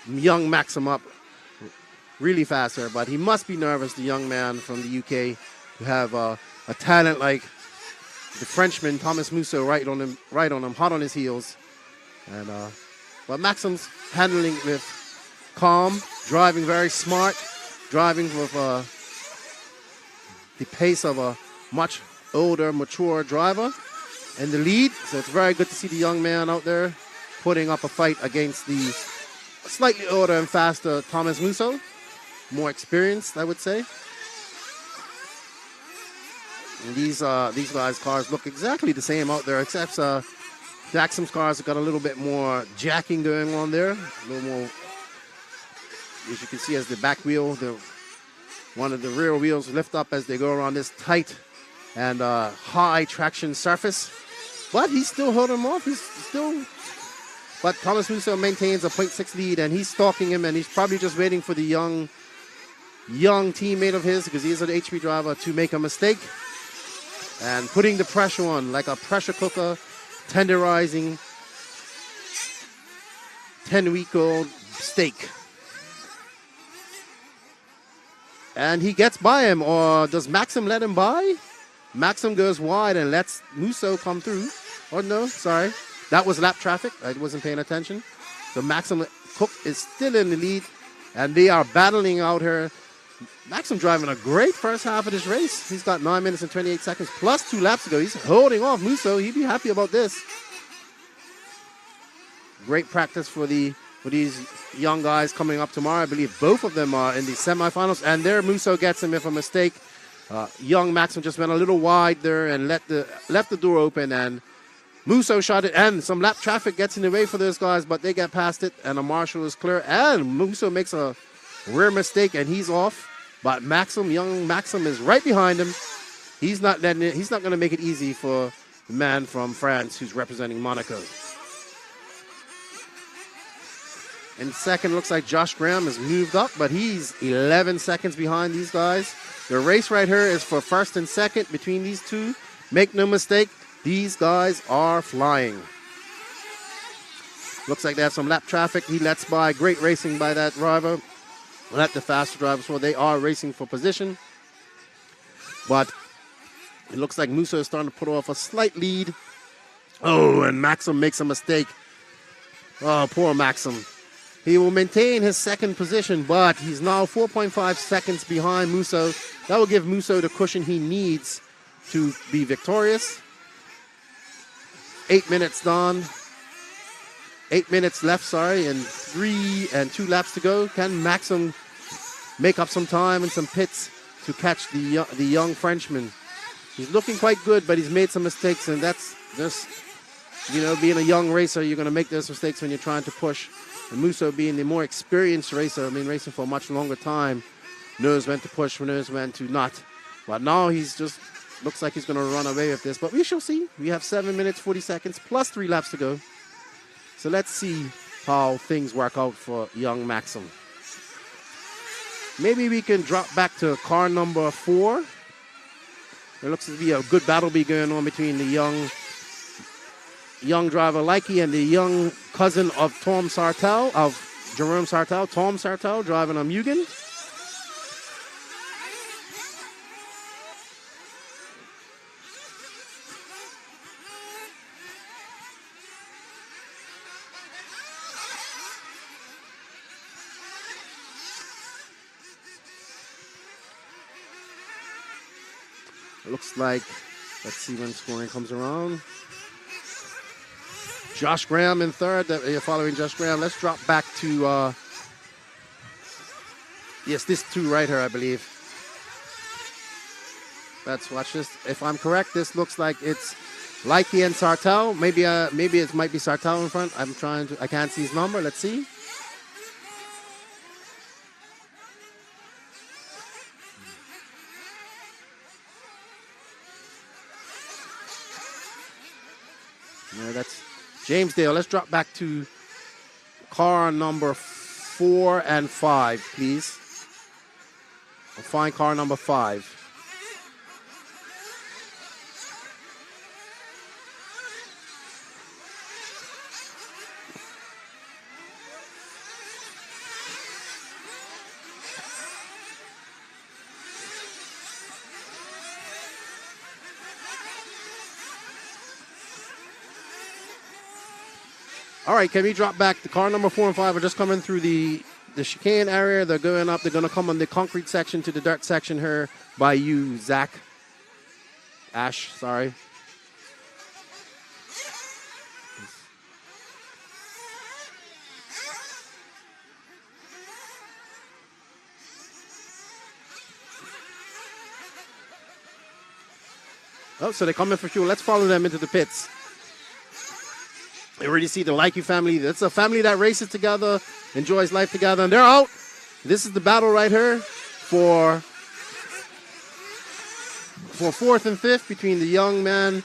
young Maxim up really fast here. But he must be nervous, the young man from the UK, to have a talent like the Frenchman Thomas Musso right on him, hot on his heels. And but Maxim's handling with calm, driving very smart, driving with the pace of a much older, mature driver in the lead. So it's very good to see the young man out there putting up a fight against the slightly older and faster Thomas Musso. More experienced, I would say. And these guys' cars look exactly the same out there, except Maxim's cars have got a little bit more jacking going on there. A little more, as you can see, as the back wheel, one of the rear wheels lift up as they go around this tight and high traction surface. But he's still holding him off. But Thomas Musso maintains a 0.6 lead, and he's stalking him, and he's probably just waiting for the young teammate of his, because he is an HP driver, to make a mistake. And putting the pressure on like a pressure cooker, tenderizing 10-week-old steak. And he gets by him, or does Maxim let him by? Maxim goes wide and lets Musso come through. Oh no, sorry. That was lap traffic. I wasn't paying attention. So Maxim Cook is still in the lead, and they are battling out here. Maxim driving a great first half of this race. He's got 9 minutes and 28 seconds plus 2 laps to go. He's holding off Musso. He'd be happy about this. Great practice for these young guys coming up tomorrow. I believe both of them are in the semifinals, and there Musso gets him with a mistake. Young Maxim just went a little wide there and left the door open, and Musso shot it, and some lap traffic gets in the way for those guys, but they get past it, and a marshal is clear, and Musso makes a rear mistake, and he's off. But young Maxim is right behind him. He's not going to make it easy for the man from France who's representing Monaco. In second, looks like Josh Graham has moved up, but he's 11 seconds behind these guys. The race right here is for first and second between these two. Make no mistake, these guys are flying. Looks like they have some lap traffic. He lets by. Great racing by that driver. Let the faster drivers, well, they are racing for position. But it looks like Musso is starting to put off a slight lead. Oh, and Maxim makes a mistake. Oh, poor Maxim. He will maintain his second position, but he's now 4.5 seconds behind Musso. That will give Musso the cushion he needs to be victorious. 8 minutes done. 8 minutes left, and 3 and 2 laps to go. Can Maxim make up some time and some pits to catch the young Frenchman? He's looking quite good, but he's made some mistakes, and that's just, being a young racer, you're going to make those mistakes when you're trying to push. And Musso, being the more experienced racer, racing for a much longer time, knows when to push, knows when to not. But now he's just looks like he's going to run away with this, but we shall see. We have 7 minutes, 40 seconds, plus 3 laps to go. So let's see how things work out for young Maxim. Maybe we can drop back to car number 4. There looks to be a good battle going on between the young driver Likey and the young cousin of Jerome Sartell, Tom Sartell, driving a Mugen. It looks like, let's see when scoring comes around. Josh Graham in third. Following Josh Graham, let's drop back to, this 2 right here, I believe. Let's watch this. If I'm correct, this looks like it's Likey and Sartell. Maybe it might be Sartell in front. I can't see his number. Let's see. that's James Dale. Let's drop back to car number 4 and 5, please. We'll find car number 5. All right, can we drop back? The car number 4 and 5 are just coming through the chicane area. They're going up. They're going to come on the concrete section to the dirt section here by you, Zach. Ash, sorry. Oh, so they're coming for fuel. Let's follow them into the pits. You already see the Likey family. That's a family that races together, enjoys life together, and they're out. This is the battle right here for 4th and 5th between the young man.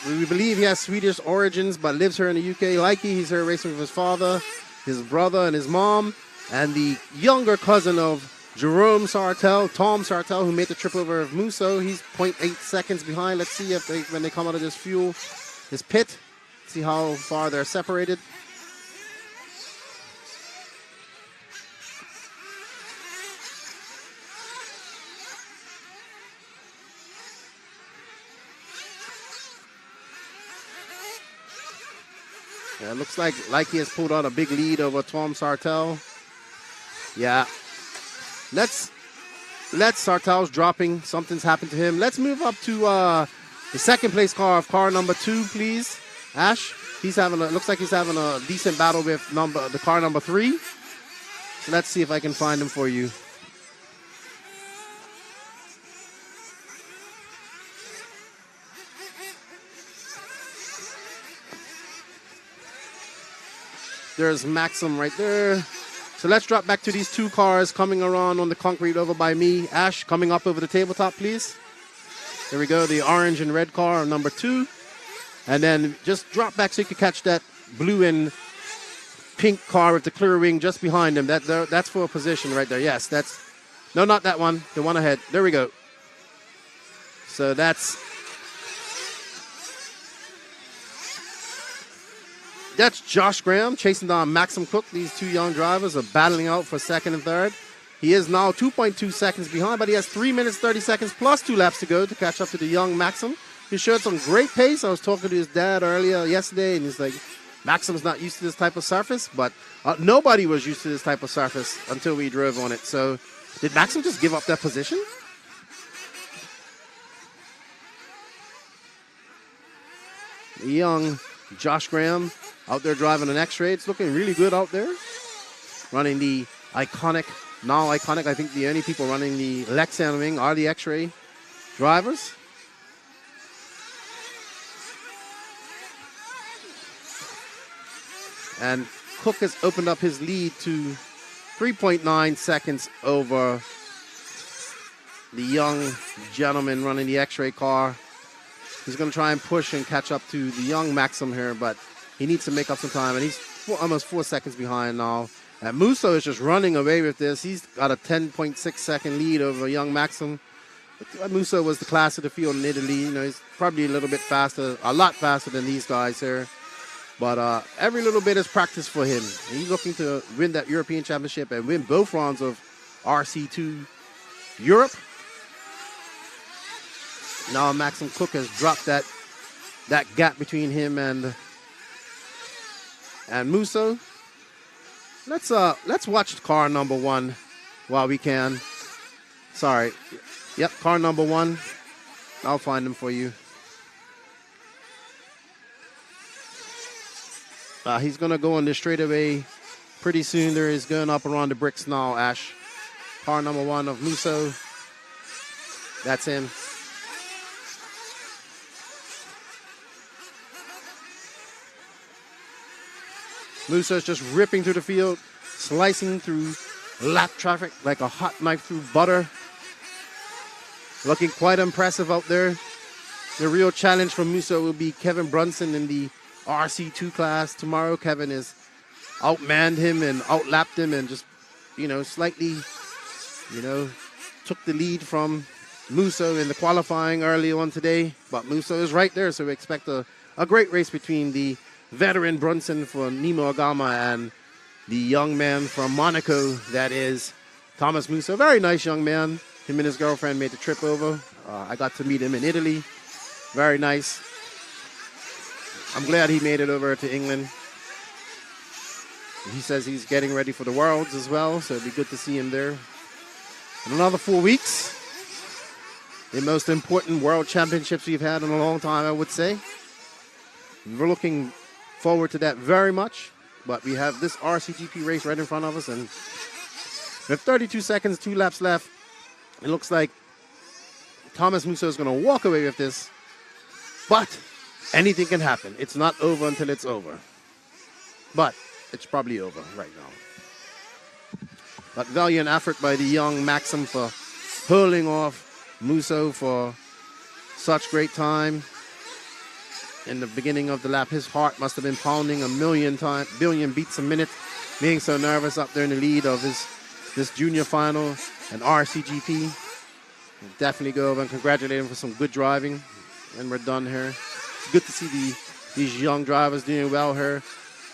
We believe he has Swedish origins, but lives here in the UK. Likey, he's here racing with his father, his brother, and his mom, and the younger cousin of Jerome Sartell, Tom Sartell, who made the trip over of Musso. He's 0.8 seconds behind. Let's see if when they come out of this pit. See how far they're separated. Yeah, it looks like he has pulled out a big lead over Tom Sartell. Yeah. Let's Sartell's dropping. Something's happened to him. Let's move up to the second place car of car number 2, please. Ash, looks like he's having a decent battle with the car number 3. So let's see if I can find him for you. There's Maxim right there. So let's drop back to these 2 cars coming around on the concrete over by me. Ash, coming up over the tabletop, please. There we go, the orange and red car, number 2. And then just drop back so you can catch that blue and pink car with the clear wing just behind him. That's for a position right there. Yes, no, not that one. The one ahead. There we go. So that's Josh Graham chasing down Maxim Cook. These 2 young drivers are battling out for 2nd and 3rd. He is now 2.2 seconds behind, but he has 3 minutes, 30 seconds plus 2 laps to go to catch up to the young Maxim. He showed some great pace. I was talking to his dad yesterday, and he's like, Maxim's not used to this type of surface, but nobody was used to this type of surface until we drove on it. So did Maxim just give up that position? The young Josh Graham out there driving an X-Ray. It's looking really good out there. Running the iconic, I think the only people running the Lexan wing are the X-Ray drivers. And Cook has opened up his lead to 3.9 seconds over the young gentleman running the X-Ray car. He's going to try and push and catch up to the young Maxim here, but he needs to make up some time, and he's almost 4 seconds behind now. And Musso is just running away with this. He's got a 10.6 second lead over young Maxim. Musso was the class of the field in Italy. He's probably a little bit faster, a lot faster than these guys here. But every little bit is practice for him. He's looking to win that European Championship and win both rounds of RC2 Europe. Now Maxim Cook has dropped that gap between him and Musso. Let's watch car number 1 while we can. Sorry. Yep, car number 1. I'll find him for you. He's going to go on the straightaway pretty soon. There is going up around the bricks now, Ash. Car number 1 of Musso. That's him. Musso's just ripping through the field, slicing through lap traffic like a hot knife through butter. Looking quite impressive out there. The real challenge for Musso will be Kevin Brunson in the RC2 class tomorrow. Kevin has outmanned him and outlapped him and just, slightly, took the lead from Musso in the qualifying early on today. But Musso is right there, so we expect a great race between the veteran Brunson for Nemo Agama and the young man from Monaco, that is Thomas Musso. Very nice young man. Him and his girlfriend made the trip over. I got to meet him in Italy. Very nice. I'm glad he made it over to England. He says he's getting ready for the Worlds as well, so it'd be good to see him there. In another 4 weeks, the most important World Championships we've had in a long time, I would say. We're looking forward to that very much, but we have this RCGP race right in front of us, and with 32 seconds, 2 laps left, it looks like Thomas Musso is going to walk away with this, but anything can happen. It's not over until it's over, but it's probably over right now. But valiant effort by the young Maxim for hurling off Musso for such great time. In the beginning of the lap, his heart must have been pounding a billion beats a minute, being so nervous up there in the lead of this junior final and RCGP. We'll definitely go over and congratulate him for some good driving. And we're done here. It's good to see these young drivers doing well here.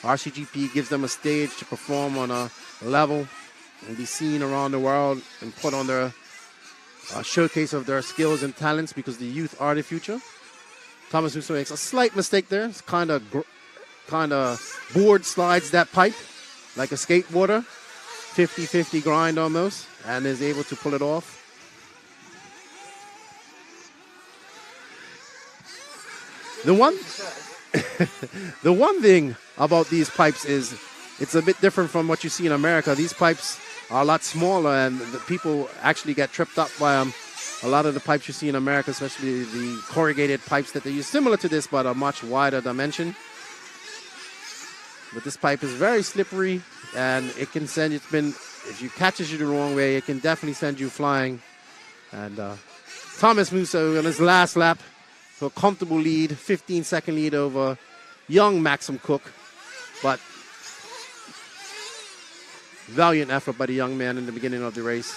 RCGP gives them a stage to perform on a level and be seen around the world and put on their showcase of their skills and talents, because the youth are the future. Thomas Musso makes a slight mistake there. It's kind of board slides that pipe like a skateboarder. 50-50 grind almost, and is able to pull it off. The one thing about these pipes is it's a bit different from what you see in America. These pipes are a lot smaller, and the people actually get tripped up by them. A lot of the pipes you see in America, especially the corrugated pipes that they use, similar to this, but a much wider dimension. But this pipe is very slippery, and it can send you, if it catches you the wrong way, it can definitely send you flying. And Thomas Musso on his last lap for a comfortable lead, 15-second lead over young Maxim Cook. But valiant effort by the young man in the beginning of the race.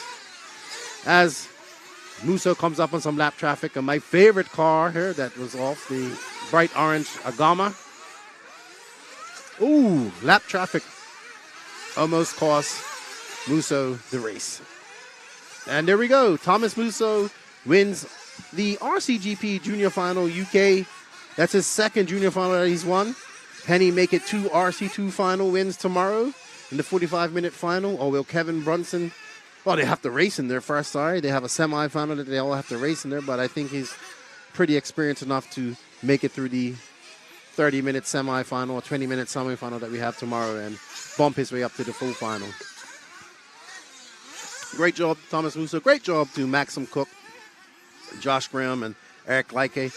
As Musso comes up on some lap traffic, and my favorite car here that was off, the bright orange Agama. Ooh, lap traffic almost cost Musso the race. And there we go. Thomas Musso wins the RCGP Junior Final UK. That's his second Junior Final that he's won. Can he make it 2 RC2 final wins tomorrow in the 45-minute final? Or will Kevin Brunson... Well, they have to race in there first, sorry. They have a semi-final that they all have to race in there, but I think he's pretty experienced enough to make it through the 30-minute semi-final or 20-minute semi-final that we have tomorrow and bump his way up to the full final. Great job, Thomas Musso. Great job to Maxim Cook, Josh Graham, and Eric Leike.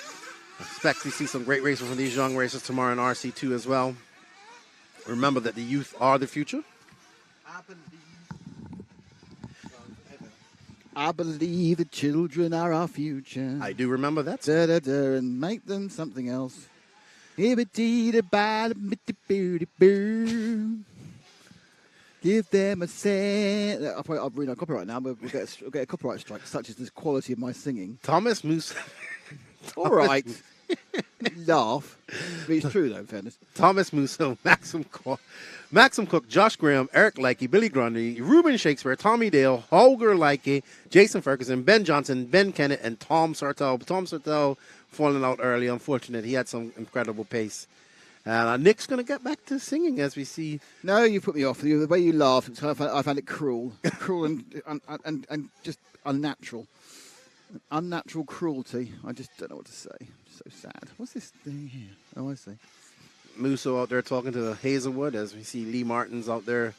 Expect to see some great racing from these young racers tomorrow in RC2 as well. Remember that the youth are the future. I believe the children are our future. I do remember that. Da-da-da, and make them something else. Give them a cent. I'll read our copyright now, but we'll get a copyright strike, such as the quality of my singing. Thomas Musso. All right. Laugh. But it's true, though, in fairness. Thomas Musso, Maxim Cook, Josh Graham, Eric Leike, Billy Grundy, Ruben Shakespeare, Tommy Dale, Holger Leike, Jason Ferguson, Ben Johnson, Ben Kennett, and Tom Sartell. Tom Sartell falling out early, unfortunate. He had some incredible pace. Nick's going to get back to singing as we see. No, you put me off. The way you laugh, I found it cruel. Cruel and just unnatural. Unnatural cruelty. I just don't know what to say. So sad. What's this thing here? Oh, I see. Musso out there talking to Hazelwood as we see Lee Martin's out there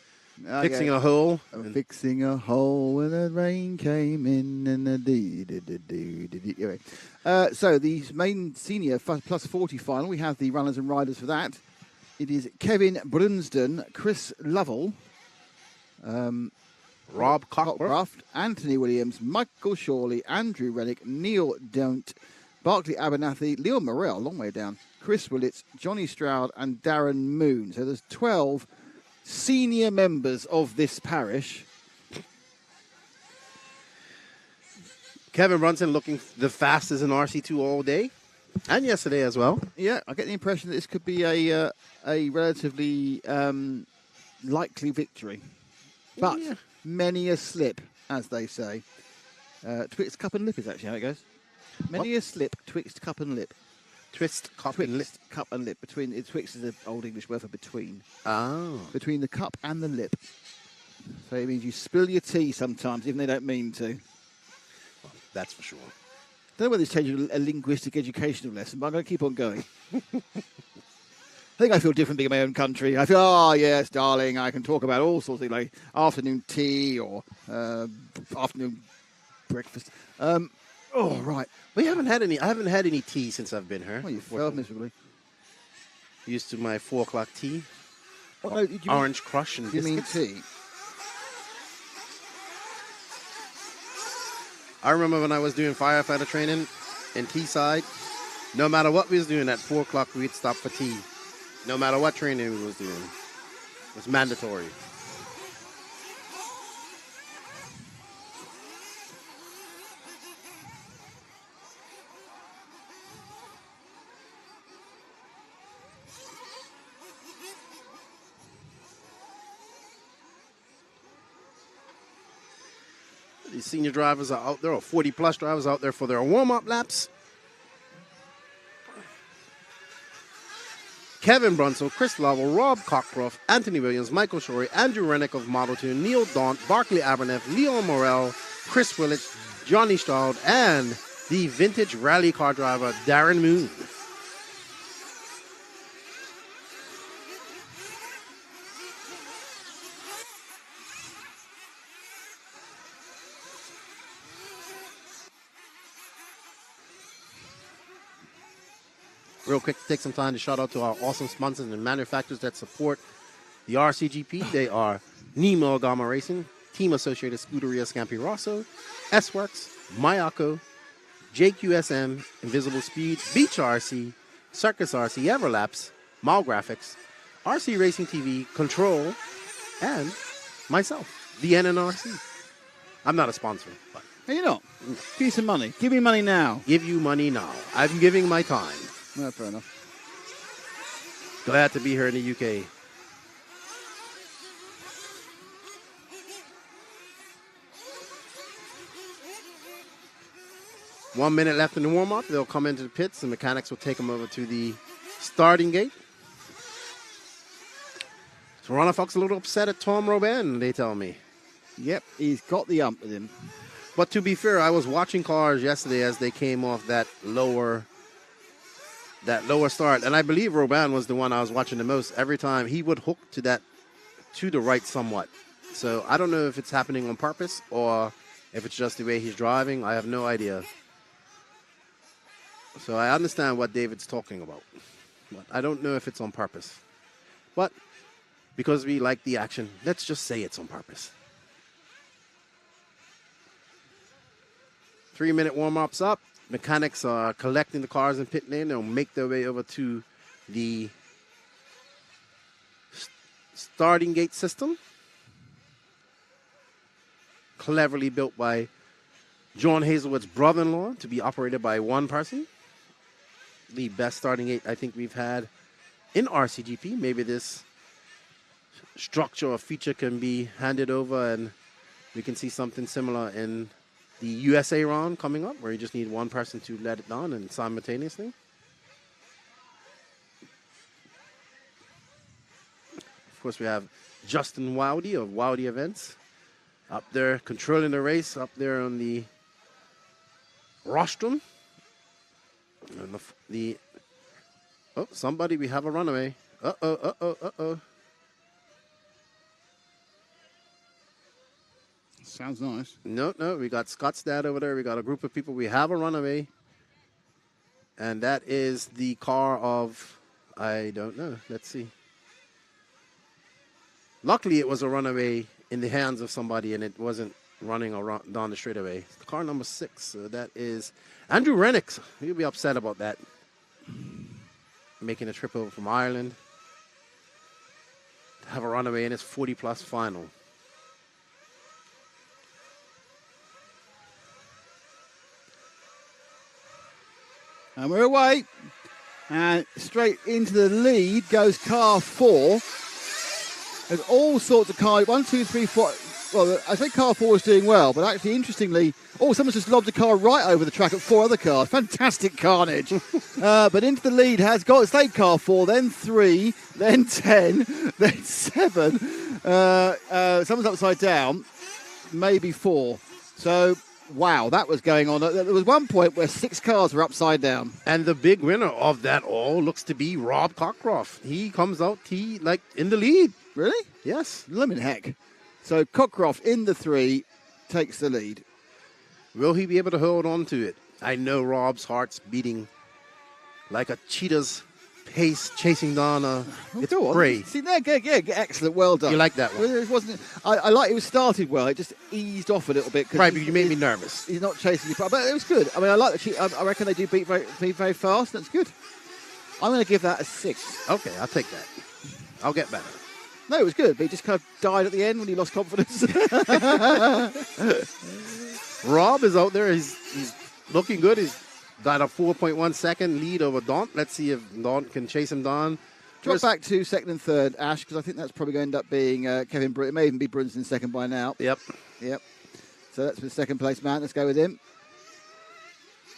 fixing a hole. Fixing a hole when the rain came in and the anyway. So the main senior plus 40 final, we have the runners and riders for that. It is Kevin Brunsden, Chris Lovell, Rob Cockcroft, Anthony Williams, Michael Shawley, Andrew Rennick, Neil Don't, Barclay Abernathy, Leon Morrell, long way down, Chris Willits, Johnny Stroud, and Darren Moon. So there's 12 senior members of this parish. Kevin Brunson looking the fastest in RC2 all day, and yesterday as well. Yeah, I get the impression that this could be a relatively likely victory. But many a slip, as they say. Twixt cup and lip is actually how it goes. Many a slip, twixt cup and lip. Twist, cup, and lip. Cup and lip. Twixt is an old English word for between. Oh. Between the cup and the lip. So it means you spill your tea sometimes, even they don't mean to. Well, that's for sure. I don't know whether it's changing a linguistic educational lesson, but I'm going to keep on going. I think I feel different being in my own country. I feel, oh, yes, darling, I can talk about all sorts of things, like afternoon tea or afternoon breakfast. Oh, right. We haven't had any. I haven't had any tea since I've been here. Well, you failed miserably. Used to my 4 o'clock tea. What, no, Orange Crush and you biscuits. mean tea? I remember when I was doing firefighter training in Teesside, no matter what we was doing at 4 o'clock, we'd stop for tea. No matter what training we was doing. It was mandatory. These senior drivers are out there, or 40-plus drivers out there for their warm-up laps. Kevin Brunson, Chris Lovell, Rob Cockcroft, Anthony Williams, Michael Shorey, Andrew Rennick of Model 2, Neil Daunt, Barkley Aberneth, Leon Morel, Chris Willits, Johnny Stroud, and the vintage rally car driver, Darren Moon. Real quick, take some time to shout out to our awesome sponsors and manufacturers that support the RCGP. They are Nemo Racing, Team Associated Scuderia Scampi Rosso, S-Works, Mayako, JQSM, Invisible Speed, Beach RC, Circus RC, Everlaps, Mal Graphics, RC Racing TV, Control, and myself, the NNRC. I'm not a sponsor, but... Hey, you're not? Give you some money. Give me money now. Give you money now. I'm giving my time. No, fair enough. Glad to be here in the UK. One minute left in the warm-up. They'll come into the pits. The mechanics will take them over to the starting gate. Toronto Fox a little upset at Tom Robin, they tell me. Yep, he's got the ump with him. But to be fair, I was watching cars yesterday as they came off that lower start, and I believe Robin was the one I was watching the most. Every time he would hook to the right somewhat. So I don't know if it's happening on purpose or if it's just the way he's driving. I have no idea. So I understand what David's talking about, but I don't know if it's on purpose. But because we like the action, let's just say it's on purpose. 3-minute warm-ups up. Mechanics are collecting the cars in pit lane. They'll make their way over to the starting gate system. Cleverly built by John Hazelwood's brother-in-law to be operated by one person. The best starting gate I think we've had in RCGP. Maybe this structure or feature can be handed over and we can see something similar in the USA round coming up, where you just need one person to let it down and simultaneously. Of course, we have Justin Wowdy of Wowdy Events up there controlling the race, up there on the rostrum. And somebody, we have a runaway. Uh-oh. Sounds nice. No, we got Scott's dad over there. We got a group of people. We have a runaway. And that is the car of, I don't know. Let's see. Luckily, it was a runaway in the hands of somebody, and it wasn't running around down the straightaway. It's car number 6. So that is Andrew Rennick. He'll be upset about that. making a trip over from Ireland to have a runaway in his 40-plus final. And we're away. And straight into the lead goes car 4. There's all sorts of cars. 1, 2, 3, 4. Well, I think car 4 is doing well, but actually, interestingly, someone's just lobbed a car right over the track at 4 other cars. Fantastic carnage. But into the lead has got stayed car 4, then 3, then 10, then 7. Someone's upside down, maybe 4. So, wow, that was going on. There was one point where 6 cars were upside down. And the big winner of that all looks to be Rob Cockcroft. He comes out in the lead. Really? Yes. Lemon heck. So Cockcroft in the 3 takes the lead. Will he be able to hold on to it? I know Rob's heart's beating like a cheetah's pace chasing down its prey. See there, excellent, well done. You like that one? It wasn't. I like it was started well. It just eased off a little bit. Right, but you made me nervous. He's not chasing you, but it was good. I mean, I like that. I reckon they do beat very fast. That's good. I'm going to give that a 6. Okay, I'll take that. I'll get better. No, it was good, but he just kind of died at the end when he lost confidence. Rob is out there. He's looking good. He's got a 4.1 second lead over Daunt. Let's see if Daunt can chase him down. Drop back to second and third, Ash, because I think that's probably going to end up being Kevin Brunson. It may even be Brunson second by now. Yep. So that's the second place man. Let's go with him,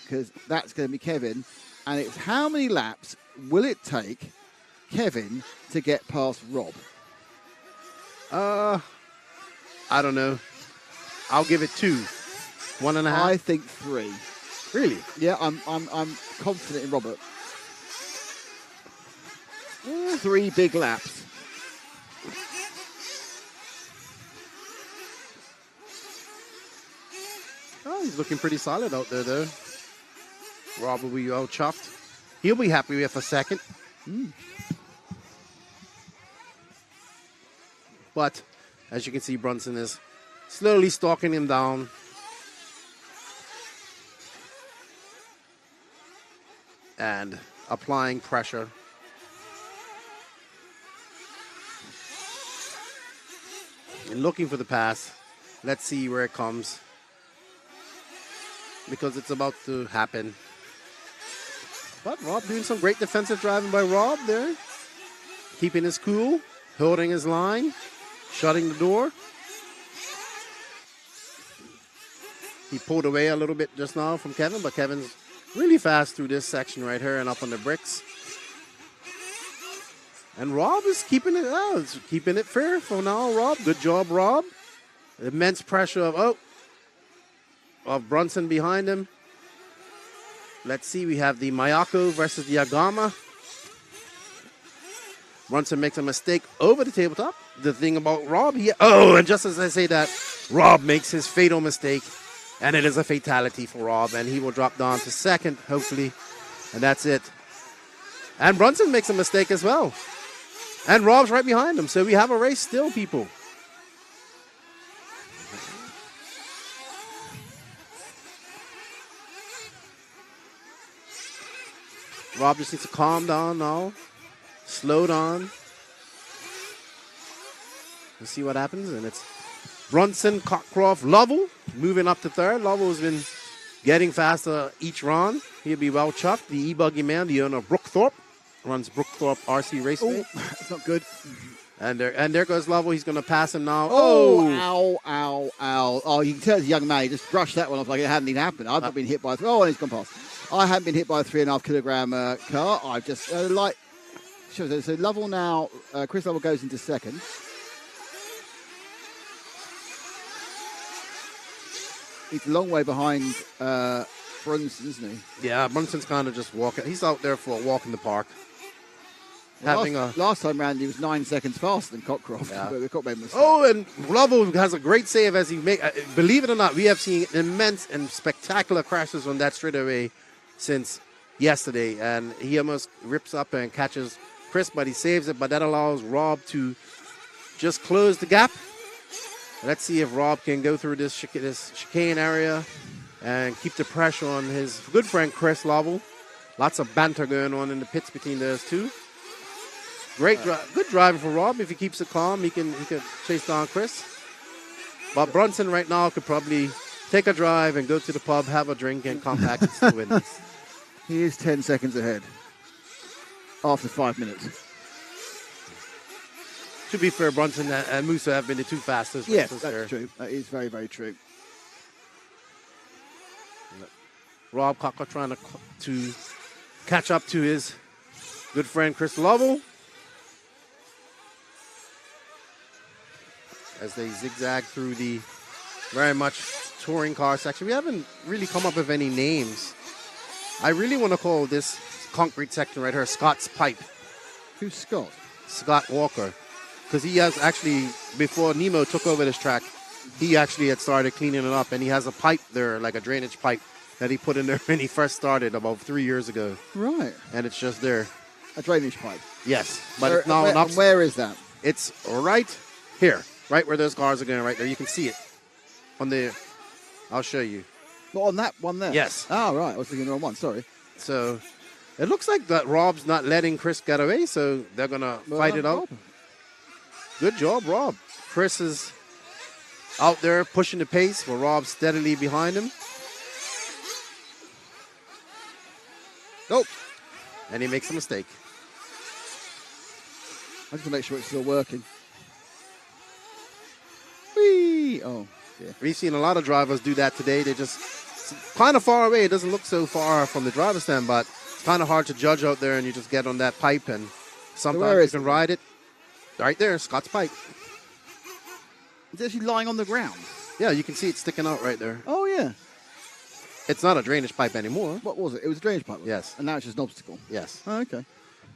because that's going to be Kevin. And it's how many laps will it take Kevin to get past Rob? I don't know. I'll give it 2. 1.5. I think 3. Really? Yeah, I'm confident in Robert. 3 big laps. Oh, he's looking pretty solid out there, though. Rob will be all chuffed. He'll be happy with a second. But, as you can see, Brunson is slowly stalking him down. And applying pressure. And looking for the pass. Let's see where it comes. Because it's about to happen. But Rob doing some great defensive driving by Rob there. Keeping his cool. Holding his line. Shutting the door. He pulled away a little bit just now from Kevin, but Kevin's really fast through this section right here and up on the bricks. And Rob is keeping it fair for now, Rob. Good job, Rob. Immense pressure of Brunson behind him. Let's see, we have the Mayako versus the Agama. Brunson makes a mistake over the tabletop. The thing about Rob, and just as I say that, Rob makes his fatal mistake. And it is a fatality for Rob, and he will drop down to second, hopefully. And that's it. And Brunson makes a mistake as well. And Rob's right behind him, so we have a race still, people. Rob just needs to calm down now. Slow down. Let's see what happens, and it's Brunson, Cockcroft, Lovell moving up to third. Lovell's been getting faster each run. He'll be well chuffed. The e-buggy man, the owner of Brookthorpe, runs Brookthorpe RC Raceway. Oh, that's not good. And there goes Lovell. He's going to pass him now. Ow. Oh, you can tell it's a young man. He just brushed that one off like it hadn't even happened. I've not been hit by and he's gone past. I haven't been hit by a 3.5 kilogram car. I've just so Lovell now, Chris Lovell goes into second. He's a long way behind Brunson, isn't he? Yeah, Brunson's kind of just walking. He's out there for a walk in the park. Last time round, he was 9 seconds faster than Cockcroft. Yeah. And Lovell has a great save as he make. Believe it or not, we have seen immense and spectacular crashes on that straightaway since yesterday. And he almost rips up and catches Chris, but he saves it. But that allows Rob to just close the gap. Let's see if Rob can go through this chicane area and keep the pressure on his good friend Chris Lovell. Lots of banter going on in the pits between those two. Good driving for Rob. If he keeps it calm, he can chase down Chris. But Brunson right now could probably take a drive and go to the pub, have a drink, and come back and still win this. He is 10 seconds ahead after 5 minutes. To be fair, Brunson and Musa have been the two fastest. Yes, racers that's there. true. That is very, very true. Rob Cocker trying to catch up to his good friend Chris Lovell as they zigzag through the very much touring car section. We haven't really come up with any names. I really want to call this concrete section right here Scott's Pipe. Who's Scott? Scott Walker. Because he has actually, before Nemo took over this track, he actually had started cleaning it up, and he has a pipe there, like a drainage pipe, that he put in there when he first started about 3 years ago. Right. And it's just there. A drainage pipe? Yes. But it's now an obstacle. Where is that? It's right here, right where those cars are going right there. You can see it on the, I'll show you. Well, on that one there? Yes. Oh, right. I was thinking the wrong one. Sorry. So it looks like that Rob's not letting Chris get away, so they're going to fight it out. Good job, Rob. Chris is out there pushing the pace while Rob's steadily behind him. Oh, and he makes a mistake. I just want to make sure it's still working. Whee! Oh, dear. We've seen a lot of drivers do that today. They just kind of far away. It doesn't look so far from the driver's stand, but it's kind of hard to judge out there, and you just get on that pipe, and sometimes you can ride it. Right there, Scott's Pipe. It's actually lying on the ground. Yeah, you can see it sticking out right there. Oh, yeah. It's not a drainage pipe anymore. What was it? It was a drainage pipe. Yes. And now it's just an obstacle. Yes. Oh, okay.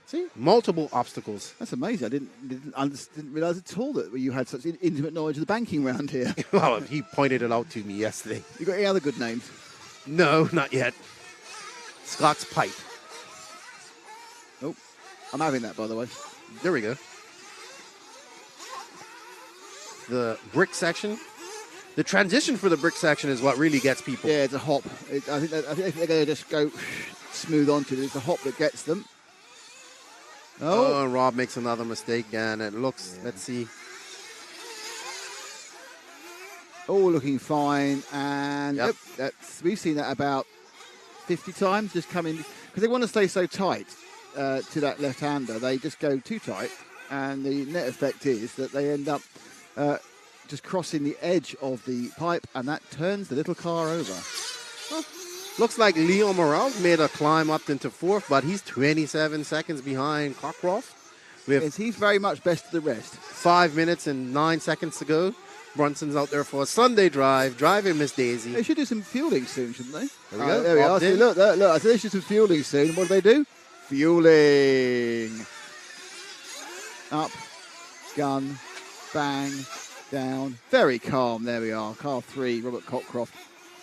See? Multiple obstacles. That's amazing. I didn't realise at all that you had such intimate knowledge of the banking round here. Well, he pointed it out to me yesterday. You got any other good names? No, not yet. Scott's Pipe. Oh, I'm having that, by the way. There we go. The brick section. The transition for the brick section is what really gets people. Yeah, it's a hop. I think they're going to just go smooth onto it. It's the hop that gets them. Oh, and Rob makes another mistake, and it looks, let's see. All looking fine, and we've seen that about 50 times, just coming, because they want to stay so tight to that left-hander. They just go too tight, and the net effect is that they end up just crossing the edge of the pipe, and that turns the little car over. Well, looks like Leo Morales made a climb up into fourth, but he's 27 seconds behind Cockcroft. He's very much best of the rest. 5 minutes and 9 seconds to go. Brunson's out there for a Sunday drive, driving Miss Daisy. They should do some fueling soon, shouldn't they? There we go. There we are. See, look. I said they should do some fueling soon. What do they do? Fueling. Up, gun, bang, down. Very calm. There we are. Car 3, Robert Cockcroft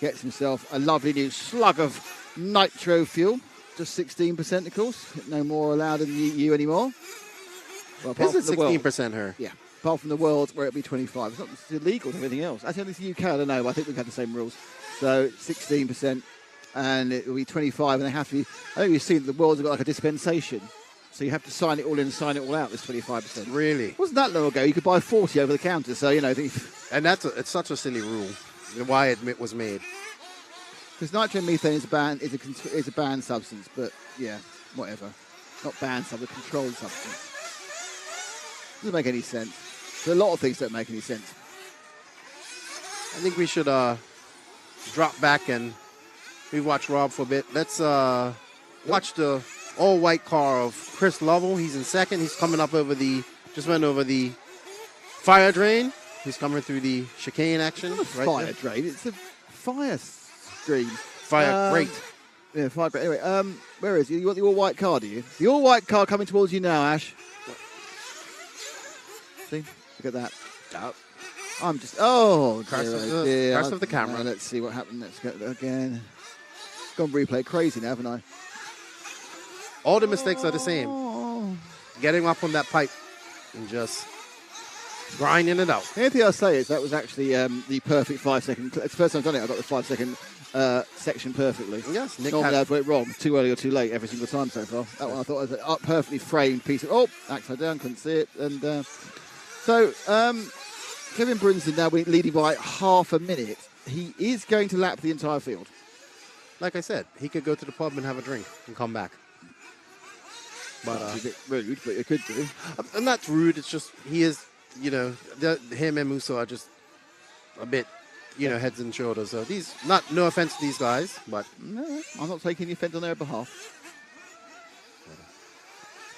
gets himself a lovely new slug of nitro fuel. Just 16%, of course. No more allowed in the EU anymore. Well, is it 16% here? Yeah. Apart from the world where it'd be 25. It's illegal to anything else. Actually, it's the UK, I don't know, but I think we've had the same rules. So 16%, and it will be 25, and they have to be, I think we've seen the world's got like a dispensation. So you have to sign it all in and sign it all out, this 25%. Really? Wasn't that long ago? You could buy 40 over the counter, so, you know. And it's such a silly rule, why it was made. Because nitromethane is a banned substance, but, yeah, whatever. Not banned substance, controlled substance. Doesn't make any sense. So a lot of things don't make any sense. I think we should drop back and we watch Rob for a bit. Let's watch the all-white car of Chris Lovell. He's in second. He's coming up just went over the fire drain. He's coming through the chicane action. It's not a fire drain. It's a fire screen. Fire grate. Yeah, fire grate. Anyway, where is he? You got the all-white car, do you? The all-white car coming towards you now, Ash. See? Look at that. Oh. I'm just... Oh, Curse dear. of the camera. Let's see what happened. Let's go again. Gone replay crazy now, haven't I? All the mistakes are the same. Getting up on that pipe and just grinding it out. The only thing I'll say is that was actually the perfect 5 second. It's the first time I've done it. I got the 5 second section perfectly. Yes, Nick Normally had I've got it wrong, too early or too late every single time so far. That one I thought was a perfectly framed piece of. Oh, upside down, couldn't see it. And Kevin Brunsden now leading by half a minute. He is going to lap the entire field. Like I said, he could go to the pub and have a drink and come back. But it's a bit rude, but you could do. And that's rude. It's just he is, him and Musa are just a bit, heads and shoulders. So no offense to these guys, but no, I'm not taking any offense on their behalf.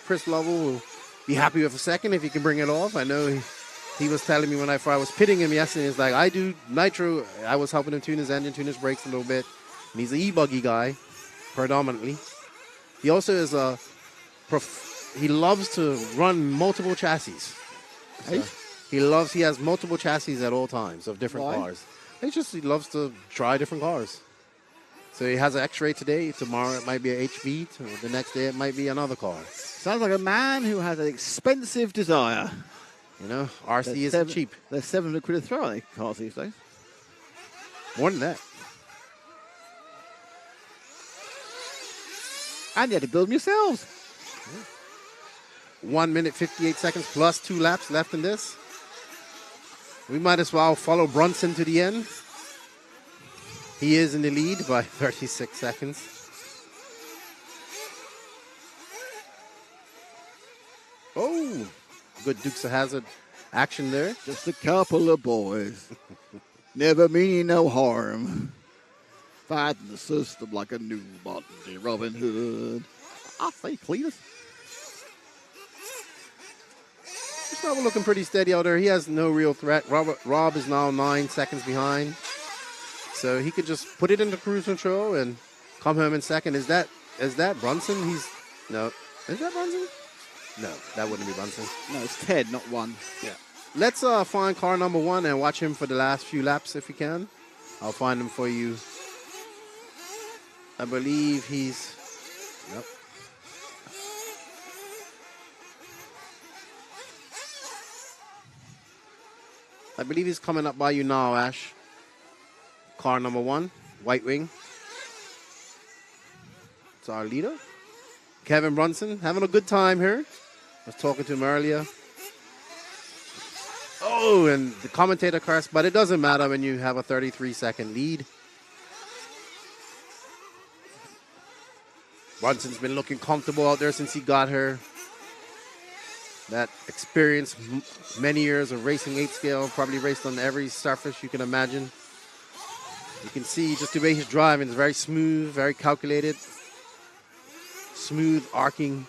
Chris Lovell will be happy with a second if he can bring it off. I know he was telling me when I was pitting him yesterday, he's like, I do nitro. I was helping him tune his engine, tune his brakes a little bit. And he's an e-buggy guy, predominantly. He also is he loves to run multiple chassis. So he has multiple chassis at all times of different cars. He loves to try different cars. So he has an X-Ray today. Tomorrow it might be an HB. The next day it might be another car. Sounds like a man who has an expensive desire. RC isn't cheap. They're £700 a throw, aren't they, cars these days? More than that. And you had to build them yourselves. 1 minute, 58 seconds plus 2 laps left in this. We might as well follow Brunson to the end. He is in the lead by 36 seconds. Oh, good Dukes of Hazzard action there. Just a couple of boys. Never meaning no harm. Fighting the system like a new Monty Robin Hood. I say Cletus. Rob looking pretty steady out there. He has no real threat. Rob is now 9 seconds behind. So he could just put it into cruise control and come home in second. Is that Brunson? No. Is that Brunson? No, that wouldn't be Brunson. No, it's Ted, not 1. Yeah. Let's find car number 1 and watch him for the last few laps if we can. I'll find him for you. I believe he's... Yep. I believe he's coming up by you now, Ash. Car number 1, White Wing. It's our leader. Kevin Brunson, having a good time here. I was talking to him earlier. Oh, and the commentator cursed, but it doesn't matter when you have a 33-second lead. Brunson's been looking comfortable out there since he got here. That experience, many years of racing 8 scale, probably raced on every surface you can imagine. You can see just the way he's driving is very smooth, very calculated. Smooth, arcing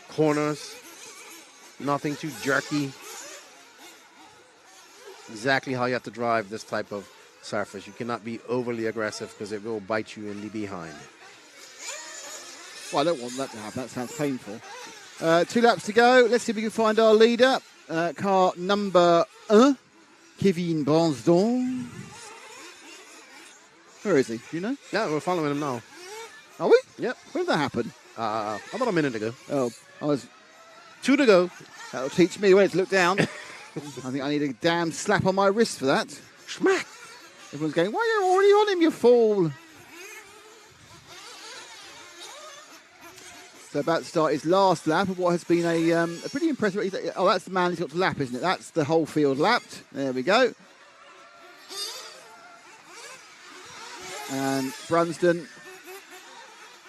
corners. Nothing too jerky. Exactly how you have to drive this type of surface. You cannot be overly aggressive because it will bite you in the behind. Well, I don't want that to happen. That sounds painful. 2 laps to go. Let's see if we can find our leader. Car number 1, Kevin Brunson. Where is he? Do you know? Yeah, we're following him now. Are we? Yep. When did that happen? About a minute ago. Oh, I was 2 to go. That'll teach me where to look down. I think I need a damn slap on my wrist for that. Schmack. Everyone's going, why are you already on him, you fool? So about to start his last lap of what has been a pretty impressive... Oh, that's the man he's got to lap, isn't it? That's the whole field lapped. There we go. And Brunsden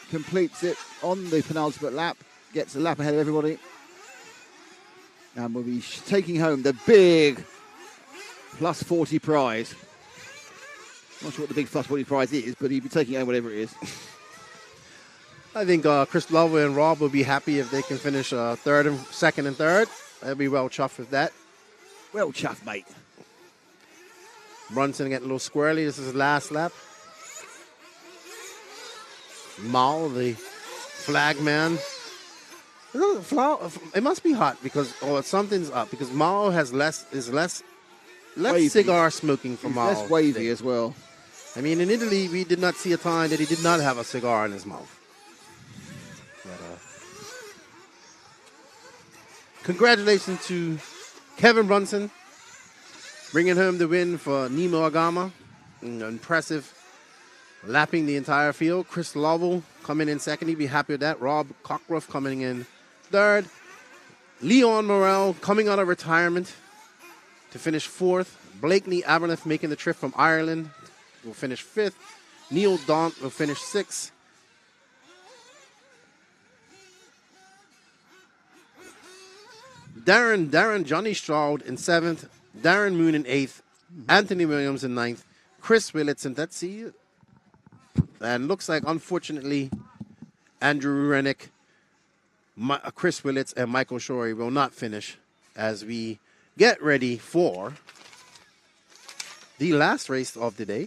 completes it on the penultimate lap. Gets a lap ahead of everybody. And we'll be taking home the big plus 40 prize. Not sure what the big plus 40 prize is, but he'll be taking home whatever it is. I think Chris Lover and Rob will be happy if they can finish second and third. They'll be well chuffed with that. Well chuffed, mate. Brunson getting a little squirrely. This is his last lap. Mal, the flag man. It must be hot because something's up because Mao has less cigar smoking from Mao. Less wavy as well. I mean, in Italy, we did not see a time that he did not have a cigar in his mouth. But, Congratulations to Kevin Brunson, bringing home the win for Nemo Agama. Impressive, lapping the entire field. Chris Lovell coming in second. He'd be happy with that. Rob Cockruff coming in third. Leon Morel coming out of retirement to finish fourth. Blakeney Aberneth making the trip from Ireland will finish fifth. Neil Daunt will finish sixth. Darren Johnny Stroud in seventh. Darren Moon in eighth. Anthony Williams in ninth. Chris Willits in let's see. And looks like, unfortunately, Andrew Rennick, Chris Willits, and Michael Shorey will not finish as we get ready for the last race of the day.